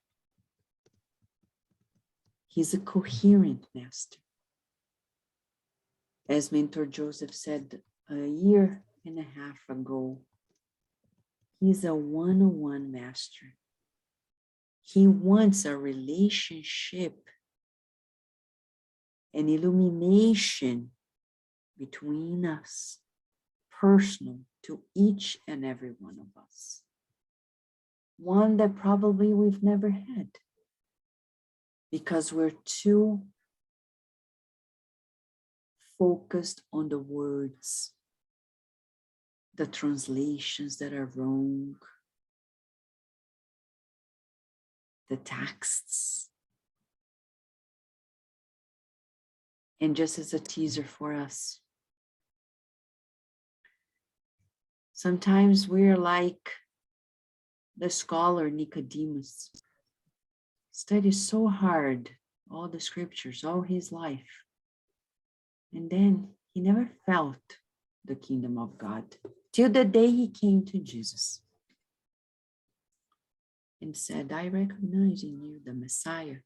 He's a coherent master. As Mentor Joseph said a year and a half ago, he's a one-on-one master. He wants a relationship, an illumination between us, personal to each and every one of us. One that probably we've never had because we're too focused on the words, the translations that are wrong, the texts. And just as a teaser for us, sometimes we're like the scholar Nicodemus studied so hard all the scriptures all his life, and then he never felt the kingdom of God till the day he came to Jesus and said, I recognize in you the Messiah,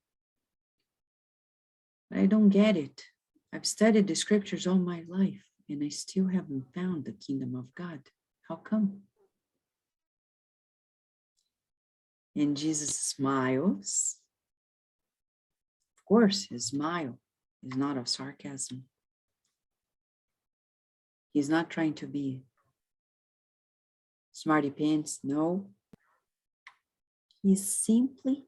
but I don't get it. I've studied the scriptures all my life and I still haven't found the kingdom of God. How come? And Jesus smiles. Of course, his smile is not of sarcasm. He's not trying to be smarty pants, no. He's simply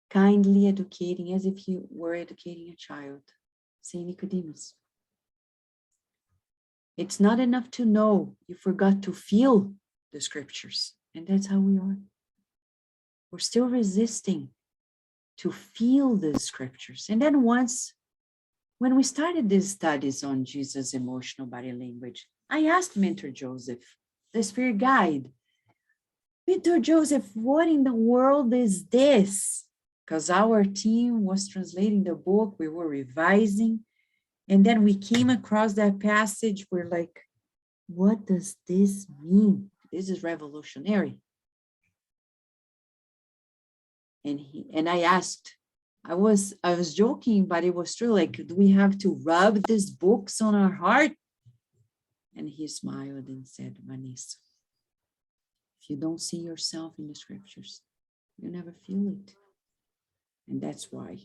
kindly educating, as if he were educating a child, saying, Nicodemus, it's not enough to know, you forgot to feel the scriptures. And that's how we are. We're still resisting to feel the scriptures. And then once, when we started these studies on Jesus' emotional body language, I asked Mentor Joseph, the spirit guide, Mentor Joseph, what in the world is this? Because our team was translating the book, we were revising, and then we came across that passage. We're like, what does this mean? This is revolutionary. And I asked, I was joking, but it was true. Like, do we have to rub these books on our heart? And he smiled and said, Vanessa, if you don't see yourself in the scriptures, you never feel it. And that's why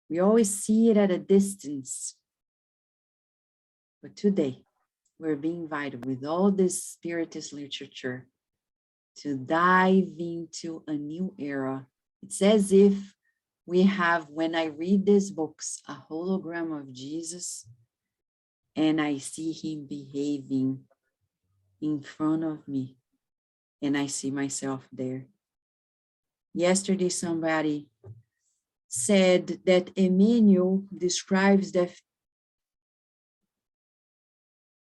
we always see it at a distance. But today, we're being invited with all this Spiritist literature to dive into a new era. It's as if we have, when I read these books, a hologram of Jesus, and I see him behaving in front of me, and I see myself there. Yesterday, somebody said that Emmanuel describes that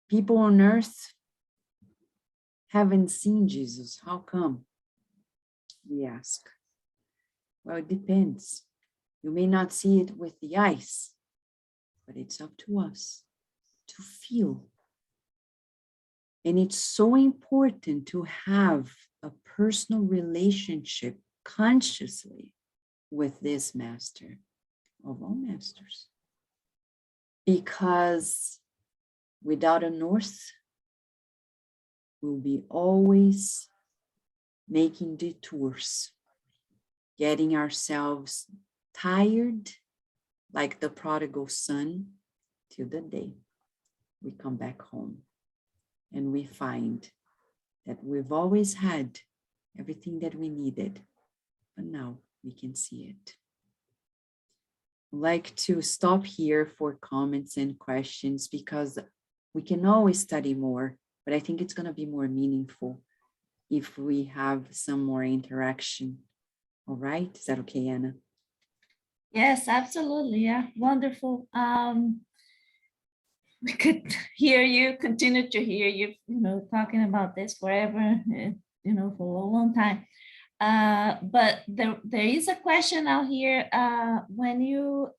people on earth haven't seen Jesus. How come? We ask. Well, it depends. You may not see it with the eyes, but it's up to us to feel. And it's so important to have a personal relationship consciously with this master of all masters. Because without a north, we'll be always making detours, getting ourselves tired like the prodigal son till the day we come back home and we find that we've always had everything that we needed, but now we can see it. I'd like to stop here for comments and questions because we can always study more, but I think it's going to be more meaningful if we have some more interaction. All right, is that okay, Anna? Yes, absolutely. Yeah, wonderful. We could hear you, continue to hear you, talking about this forever, for a long time. But there is a question out here. When you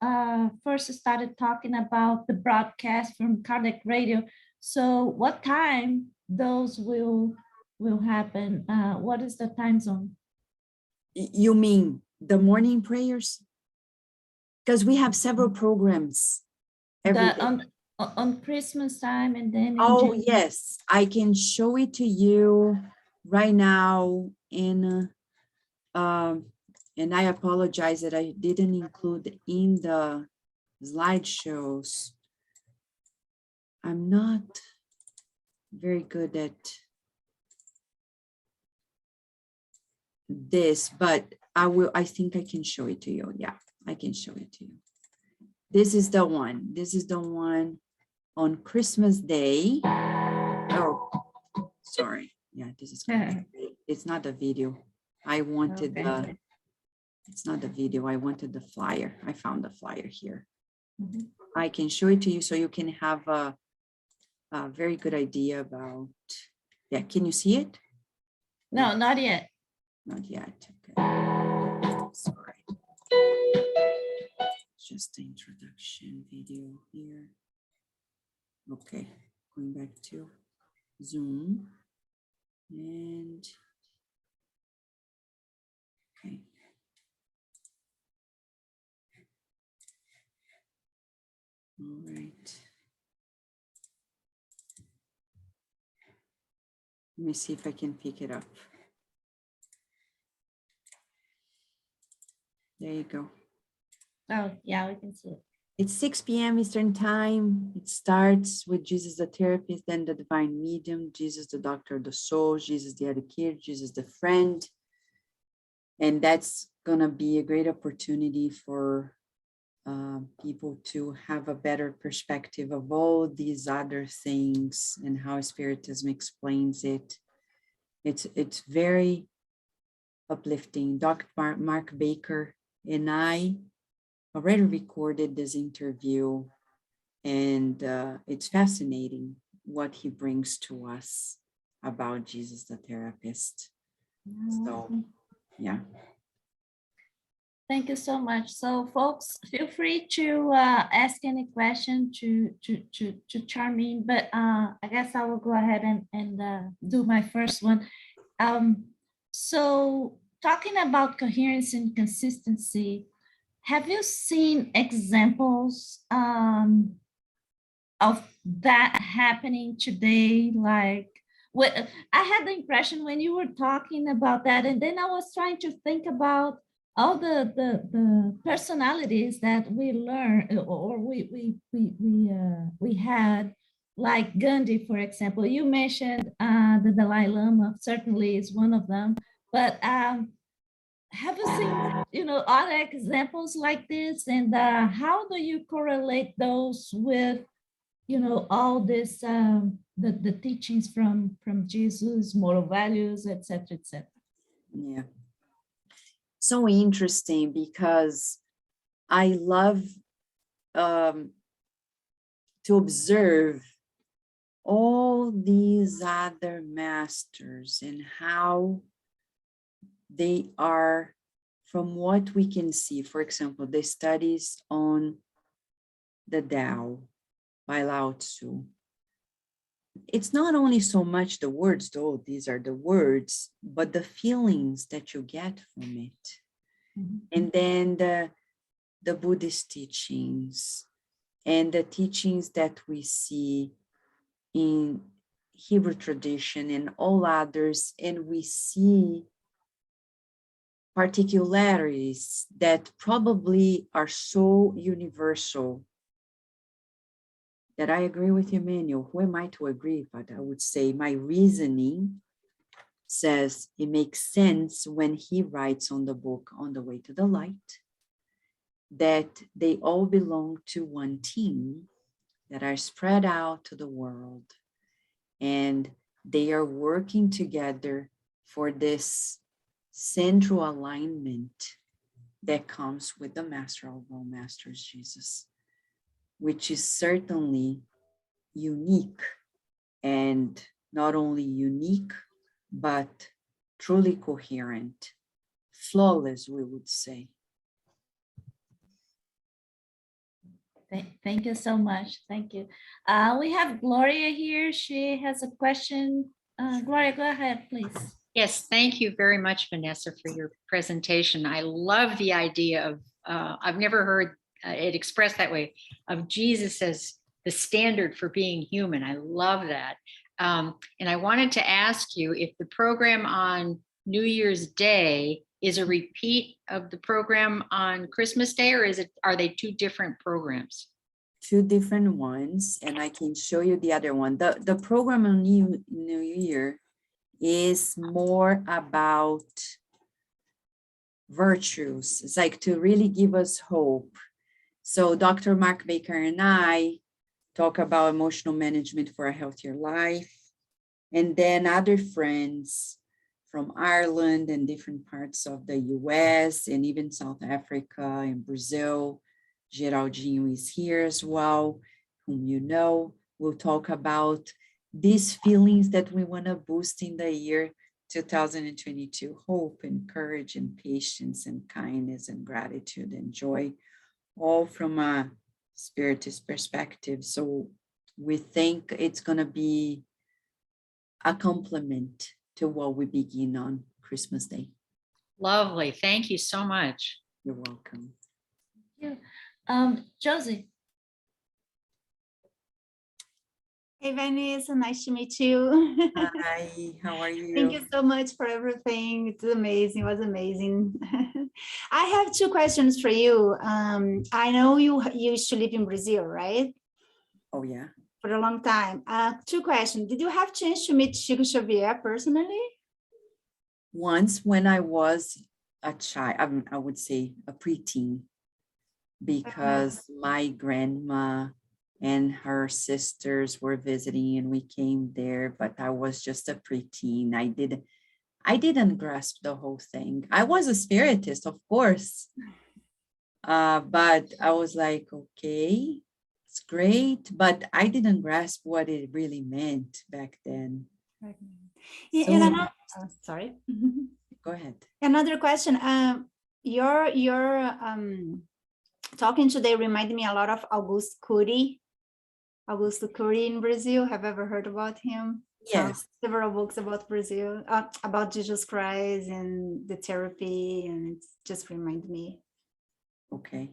first started talking about the broadcast from Kardec Radio, so what time those will happen? What is the time zone? You mean the morning prayers? Because we have several programs every day. On Christmas time and then Oh, yes, I can show it to you right now in and I apologize that I didn't include in the slideshows. I'm not very good at this, but I think I can show it to you. Yeah, I can show it to you. This is the one. This is the one on Christmas Day. Oh, sorry. Yeah, this is, it's not the video. I wanted the, it's not the video. I wanted the flyer. I found the flyer here. Mm-hmm. I can show it to you so you can have a very good idea about, yeah, can you see it? No, not yet. Not yet. Okay. Sorry. Just the introduction video here. Okay. Going back to Zoom. And okay. All right. Let me see if I can pick it up. There you go. Oh, yeah, we can see it. It's 6 p.m. Eastern Time. It starts with Jesus the therapist, then the divine medium, Jesus the doctor of the soul, Jesus the educator, Jesus the friend. And that's going to be a great opportunity for people to have a better perspective of all these other things and how Spiritism explains it. It's very uplifting. Dr. Mark Baker and I already recorded this interview, and it's fascinating what he brings to us about Jesus the therapist. So, yeah. Thank you so much. So, folks, feel free to ask any question to Charmaine, but I guess I will go ahead and do my first one. So, talking about coherence and consistency, have you seen examples of that happening today? Like, what I had the impression when you were talking about that, and then I was trying to think about all the personalities that we learned or we had, like Gandhi, for example. You mentioned the Dalai Lama, certainly is one of them, but have you seen, other examples like this? And how do you correlate those with, all this, the teachings from Jesus, moral values, etc., etc.? Yeah. So interesting, because I love to observe all these other masters and how they are, from what we can see. For example, the studies on the Tao by Lao Tzu. It's not only so much the words, though these are the words, but the feelings that you get from it. Mm-hmm. And then the Buddhist teachings and the teachings that we see in Hebrew tradition and all others, and we see particularities that probably are so universal that I agree with Emmanuel. Who am I to agree? But I would say my reasoning says it makes sense when he writes on the book On the Way to the Light that they all belong to one team that are spread out to the world, and they are working together for this central alignment that comes with the master of all masters, Jesus, which is certainly unique, and not only unique, but truly coherent, flawless, we would say. Thank you so much. Thank you. We have Gloria here. She has a question. Gloria, go ahead, please. Yes, thank you very much, Vanessa, for your presentation. I love the idea of, I've never heard it expressed that way, of Jesus as the standard for being human. I love that. And I wanted to ask you if the program on New Year's Day is a repeat of the program on Christmas Day, or are they two different programs? Two different ones, and I can show you the other one. The program on New Year is more about virtues. It's like to really give us hope. So Dr. Mark Baker and I talk about emotional management for a healthier life. And then other friends from Ireland and different parts of the US and even South Africa and Brazil. Geraldinho is here as well, whom you know. We'll talk about these feelings that we want to boost in the year 2022, hope and courage and patience and kindness and gratitude and joy, all from a Spiritist perspective. So we think it's going to be a complement to what we begin on Christmas Day. Lovely. Thank you so much. You're welcome. Yeah. Josie. Hey, Vanessa, nice to meet you. Hi, how are you? Thank you so much for everything. It's amazing. It was amazing. I have two questions for you. I know you used to live in Brazil, right? Oh, yeah. For a long time. Two questions. Did you have a chance to meet Chico Xavier personally? Once when I was a child, I would say a preteen, because my grandma and her sisters were visiting and we came there, but I was just a preteen. I didn't grasp the whole thing. I was a Spiritist, of course, but I was like, okay, it's great, but I didn't grasp what it really meant back then. Yeah, So- and another, sorry. Go ahead. Another question. Your talking today reminded me a lot of Augusto Cury in Brazil. Have you ever heard about him? Yes. Several books about Brazil, about Jesus Christ and the therapy, and it just reminded me. Okay.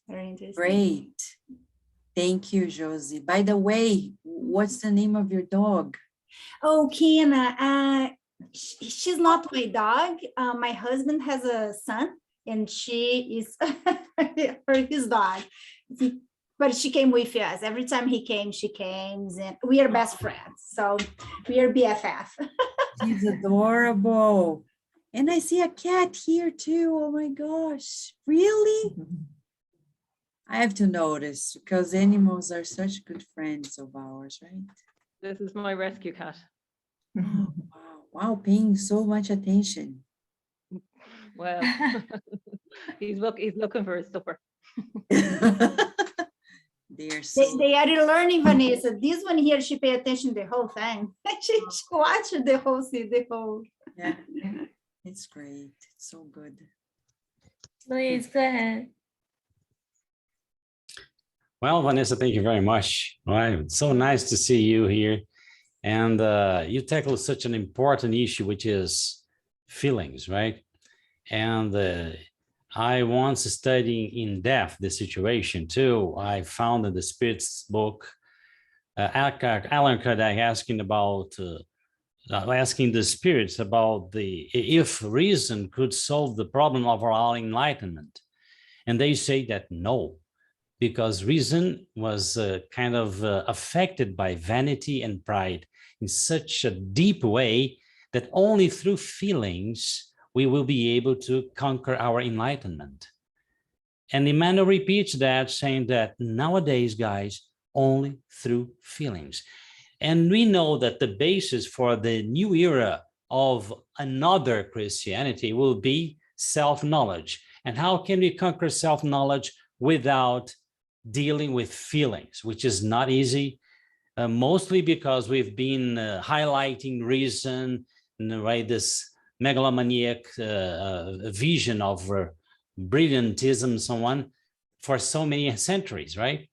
Very interesting. Great. Thank you, Josie. By the way, what's the name of your dog? Oh, Kiana, she's not my dog. My husband has a son, and she is his dog. But she came with us. Every time he came, she came, and we are best friends. So we are BFF. She's adorable. And I see a cat here too. Oh my gosh. Really? I have to notice because animals are such good friends of ours, right? This is my rescue cat. Oh, wow. Wow, paying so much attention. Well, he's looking for his supper. They're so They are learning, Vanessa. This one here, she pay attention the whole thing. She watched the whole. yeah. It's great. It's so good. Please go ahead. Well, Vanessa, thank you very much. All right, it's so nice to see you here. And you tackle such an important issue, which is feelings, right? And I once studying in depth the situation too. I found in the Spirit's book, Allan Kardec asking the spirits about if reason could solve the problem of our enlightenment. And they say that no, because reason was kind of affected by vanity and pride in such a deep way that only through feelings we will be able to conquer our enlightenment. And Emmanuel repeats that, saying that nowadays, guys, only through feelings. And we know that the basis for the new era of another Christianity will be self-knowledge. And how can we conquer self-knowledge without dealing with feelings, which is not easy, mostly because we've been highlighting reason, right? This megalomaniac vision of brilliantism, so on, for so many centuries, right?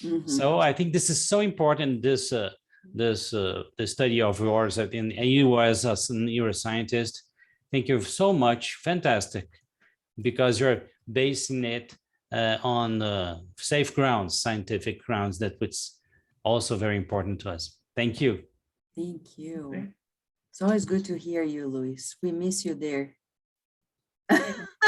Mhm. So I think this is so important. The study of yours, and you as a neuroscientist, thank you so much. Fantastic, because you're basing it on safe grounds, scientific grounds, that was also very important to us. Thank you. Thank you. It's always good to hear you, Luis. We miss you there.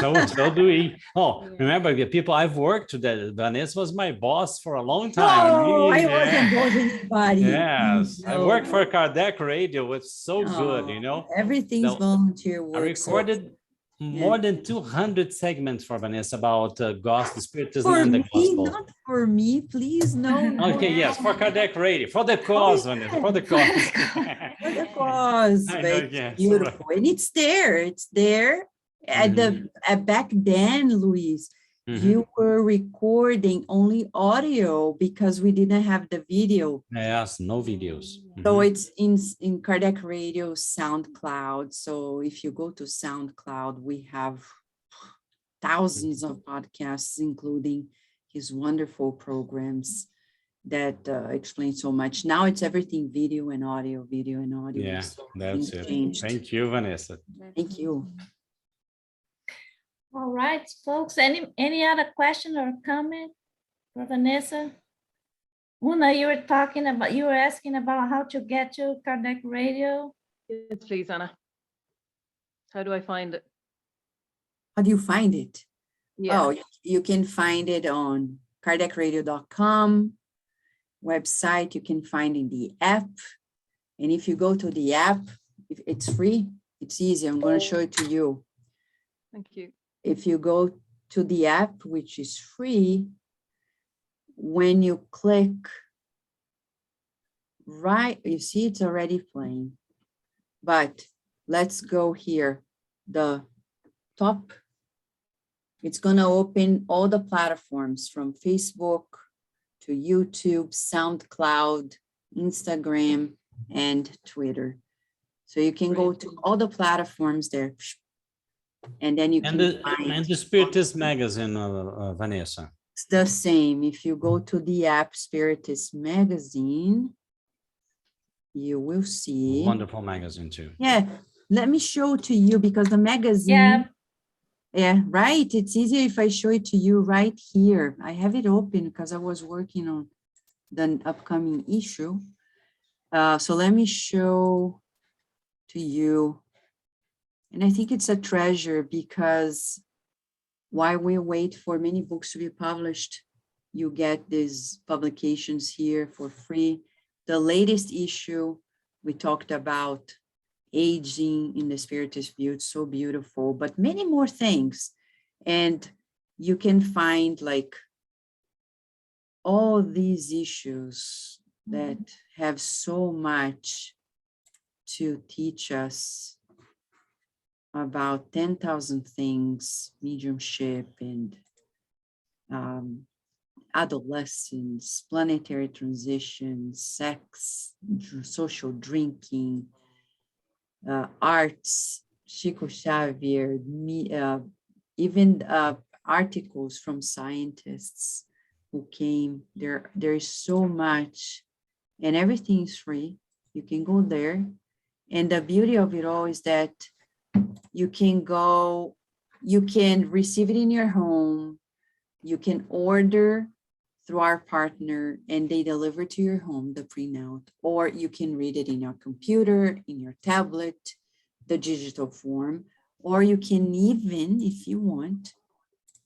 So do we. Oh, remember the people I've worked with, Vanessa was my boss for a long time. No, I Yeah. wasn't bothering anybody. Yes, I No. worked for Kardec Radio. It's so good, you know. Everything's No, volunteer I work. so- recorded more than 200 segments for Vanessa about gospel, spiritism, For and the me, gospel. not for me, please, no. Okay, yes, for Kardec Radio, for the cause, Vanessa, for the cause. For the cause, I but know, it's yes, beautiful. And it's there. It's there. At back then, Luis, you were recording only audio because we didn't have the video. Yes, no videos. So it's in Cardiac Radio SoundCloud. So if you go to SoundCloud, we have thousands of podcasts, including his wonderful programs that explain so much. Now it's everything video and audio, video and audio. Yeah, So that's things it. changed. Thank you, Vanessa. Thank you. All right, folks, any other question or comment for Vanessa? Una, you were asking about how to get to Cardiac Radio. Yes, please, Anna. How do I find it? How do you find it? Yeah. Oh, you can find it on cardiacradio.com website. You can find in the app. And if you go to the app, if it's free, it's easy. I'm going to show it to you. Thank you. If you go to the app, which is free, when you click right, you see it's already playing. But let's go here, the top. It's going to open all the platforms from Facebook to YouTube, SoundCloud, Instagram, and Twitter. So you can go to all the platforms there. And then you can find the Spiritist magazine, Vanessa. It's the same. If you go to the app Spiritist magazine, you will see. Wonderful magazine too. Yeah, let me show to you because the magazine. Yeah, right. It's easier if I show it to you right here. I have it open because I was working on the upcoming issue. So let me show to you. And I think it's a treasure because while we wait for many books to be published, you get these publications here for free. The latest issue, we talked about aging in the Spiritist view. It's so beautiful, but many more things. And you can find like all these issues that have so much to teach us about 10,000 things, mediumship and adolescence, planetary transition, sex, social drinking, arts, Chico Xavier, even articles from scientists who came. There is so much, and everything is free. You can go there. And the beauty of it all is that you can go, you can receive it in your home, you can order through our partner and they deliver to your home the printout, or you can read it in your computer, in your tablet, the digital form, or you can even, if you want,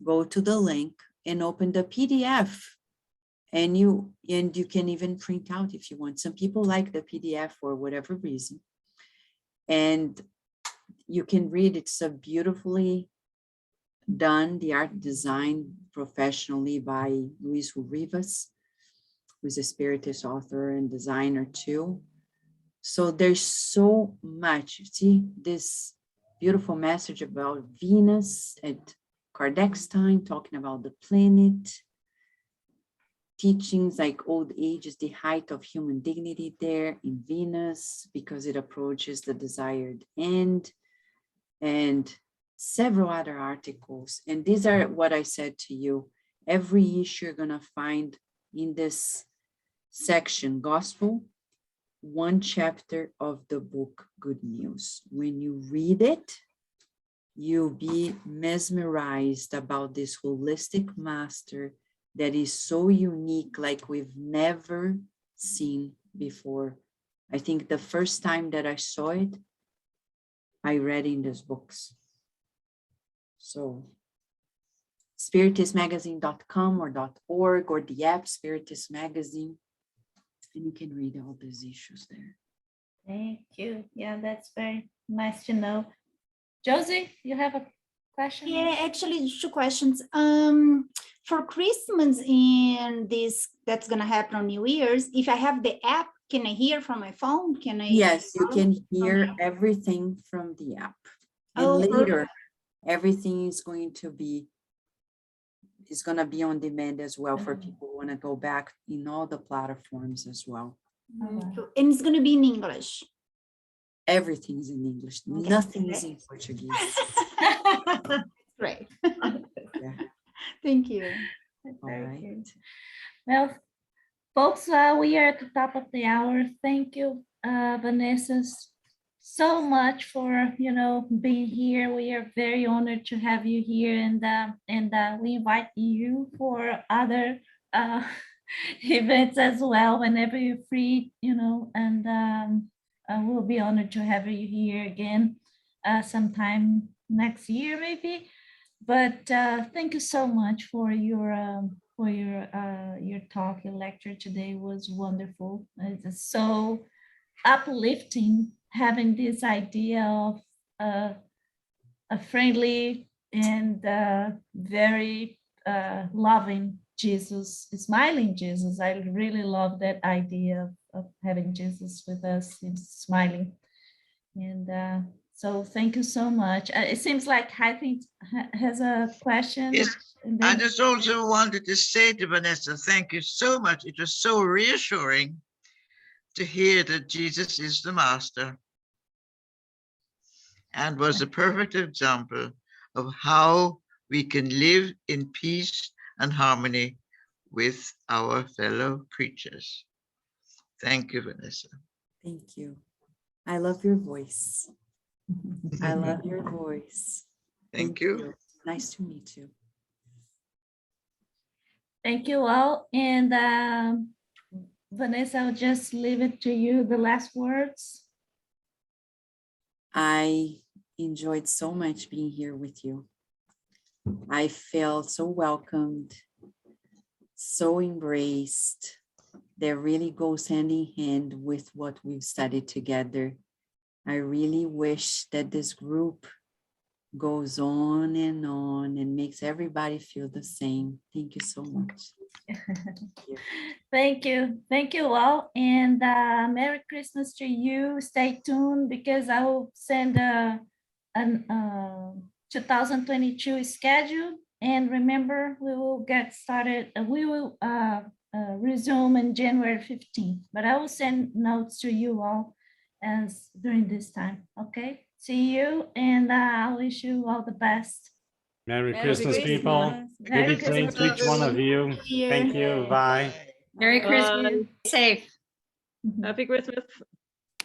go to the link and open the PDF, and you can even print out if you want. Some people like the PDF for whatever reason, and you can read. It's a beautifully done, the art design professionally by Luis Rivas, who's a Spiritist author and designer too. So there's so much. See this beautiful message about Venus at Kardec's time, talking about the planet, teachings like old age is the height of human dignity there in Venus because it approaches the desired end, and several other articles. And these are what I said to you. Every issue you're gonna find in this section, Gospel, one chapter of the book, Good News. When you read it, you'll be mesmerized about this holistic master that is so unique, like we've never seen before. I think the first time that I saw it, I read in these books. So spiritistmagazine.com or .org or the app Spiritist Magazine, and you can read all these issues there. Thank you. Yeah, that's very nice to know. Josie, you have a question? Yeah, actually, two questions. For Christmas and this, that's gonna happen on New Year's, if I have the app, can I hear from my phone? Can I? Yes, you can hear everything from the app. And later, everything is going to be it's gonna be on demand as well for people who wanna go back in all the platforms as well. And it's gonna be in English. Everything's in English, Okay. nothing is in Portuguese. Great. Yeah. Thank you. All Very right. good. Well, folks, we are at the top of the hour. Thank you, Vanessa, so much for being here. We are very honored to have you here, and we invite you for other events as well whenever you're free. And we'll be honored to have you here again sometime next year, maybe. But thank you so much for your talk. Your lecture today was wonderful. It's so uplifting having this idea of a friendly and very loving Jesus, smiling Jesus. I really love that idea of having Jesus with us and smiling. And so thank you so much. It seems like Hythink has a question. Yes, and I then- just also wanted to say to Vanessa, thank you so much. It was so reassuring to hear that Jesus is the master and was a perfect example of how we can live in peace and harmony with our fellow creatures. Thank you, Vanessa. Thank you. I love your voice. I love your voice. Thank you. Nice to meet you. Thank you all. And Vanessa, I'll just leave it to you, the last words. I enjoyed so much being here with you. I felt so welcomed, so embraced. That really goes hand in hand with what we've studied together. I really wish that this group goes on and makes everybody feel the same. Thank you so much. Thank you. Thank you all. And Merry Christmas to you. Stay tuned because I will send a 2022 schedule. And remember, we will get started. We will resume in January 15th, but I will send notes to you all as during this time. Okay. See you, and I wish you all the best. Merry Merry Christmas, people. Merry Good evening to Christmas. each one of you. Here. Thank you. Bye. Merry Christmas. Bye. Safe. Mhm. Happy Christmas.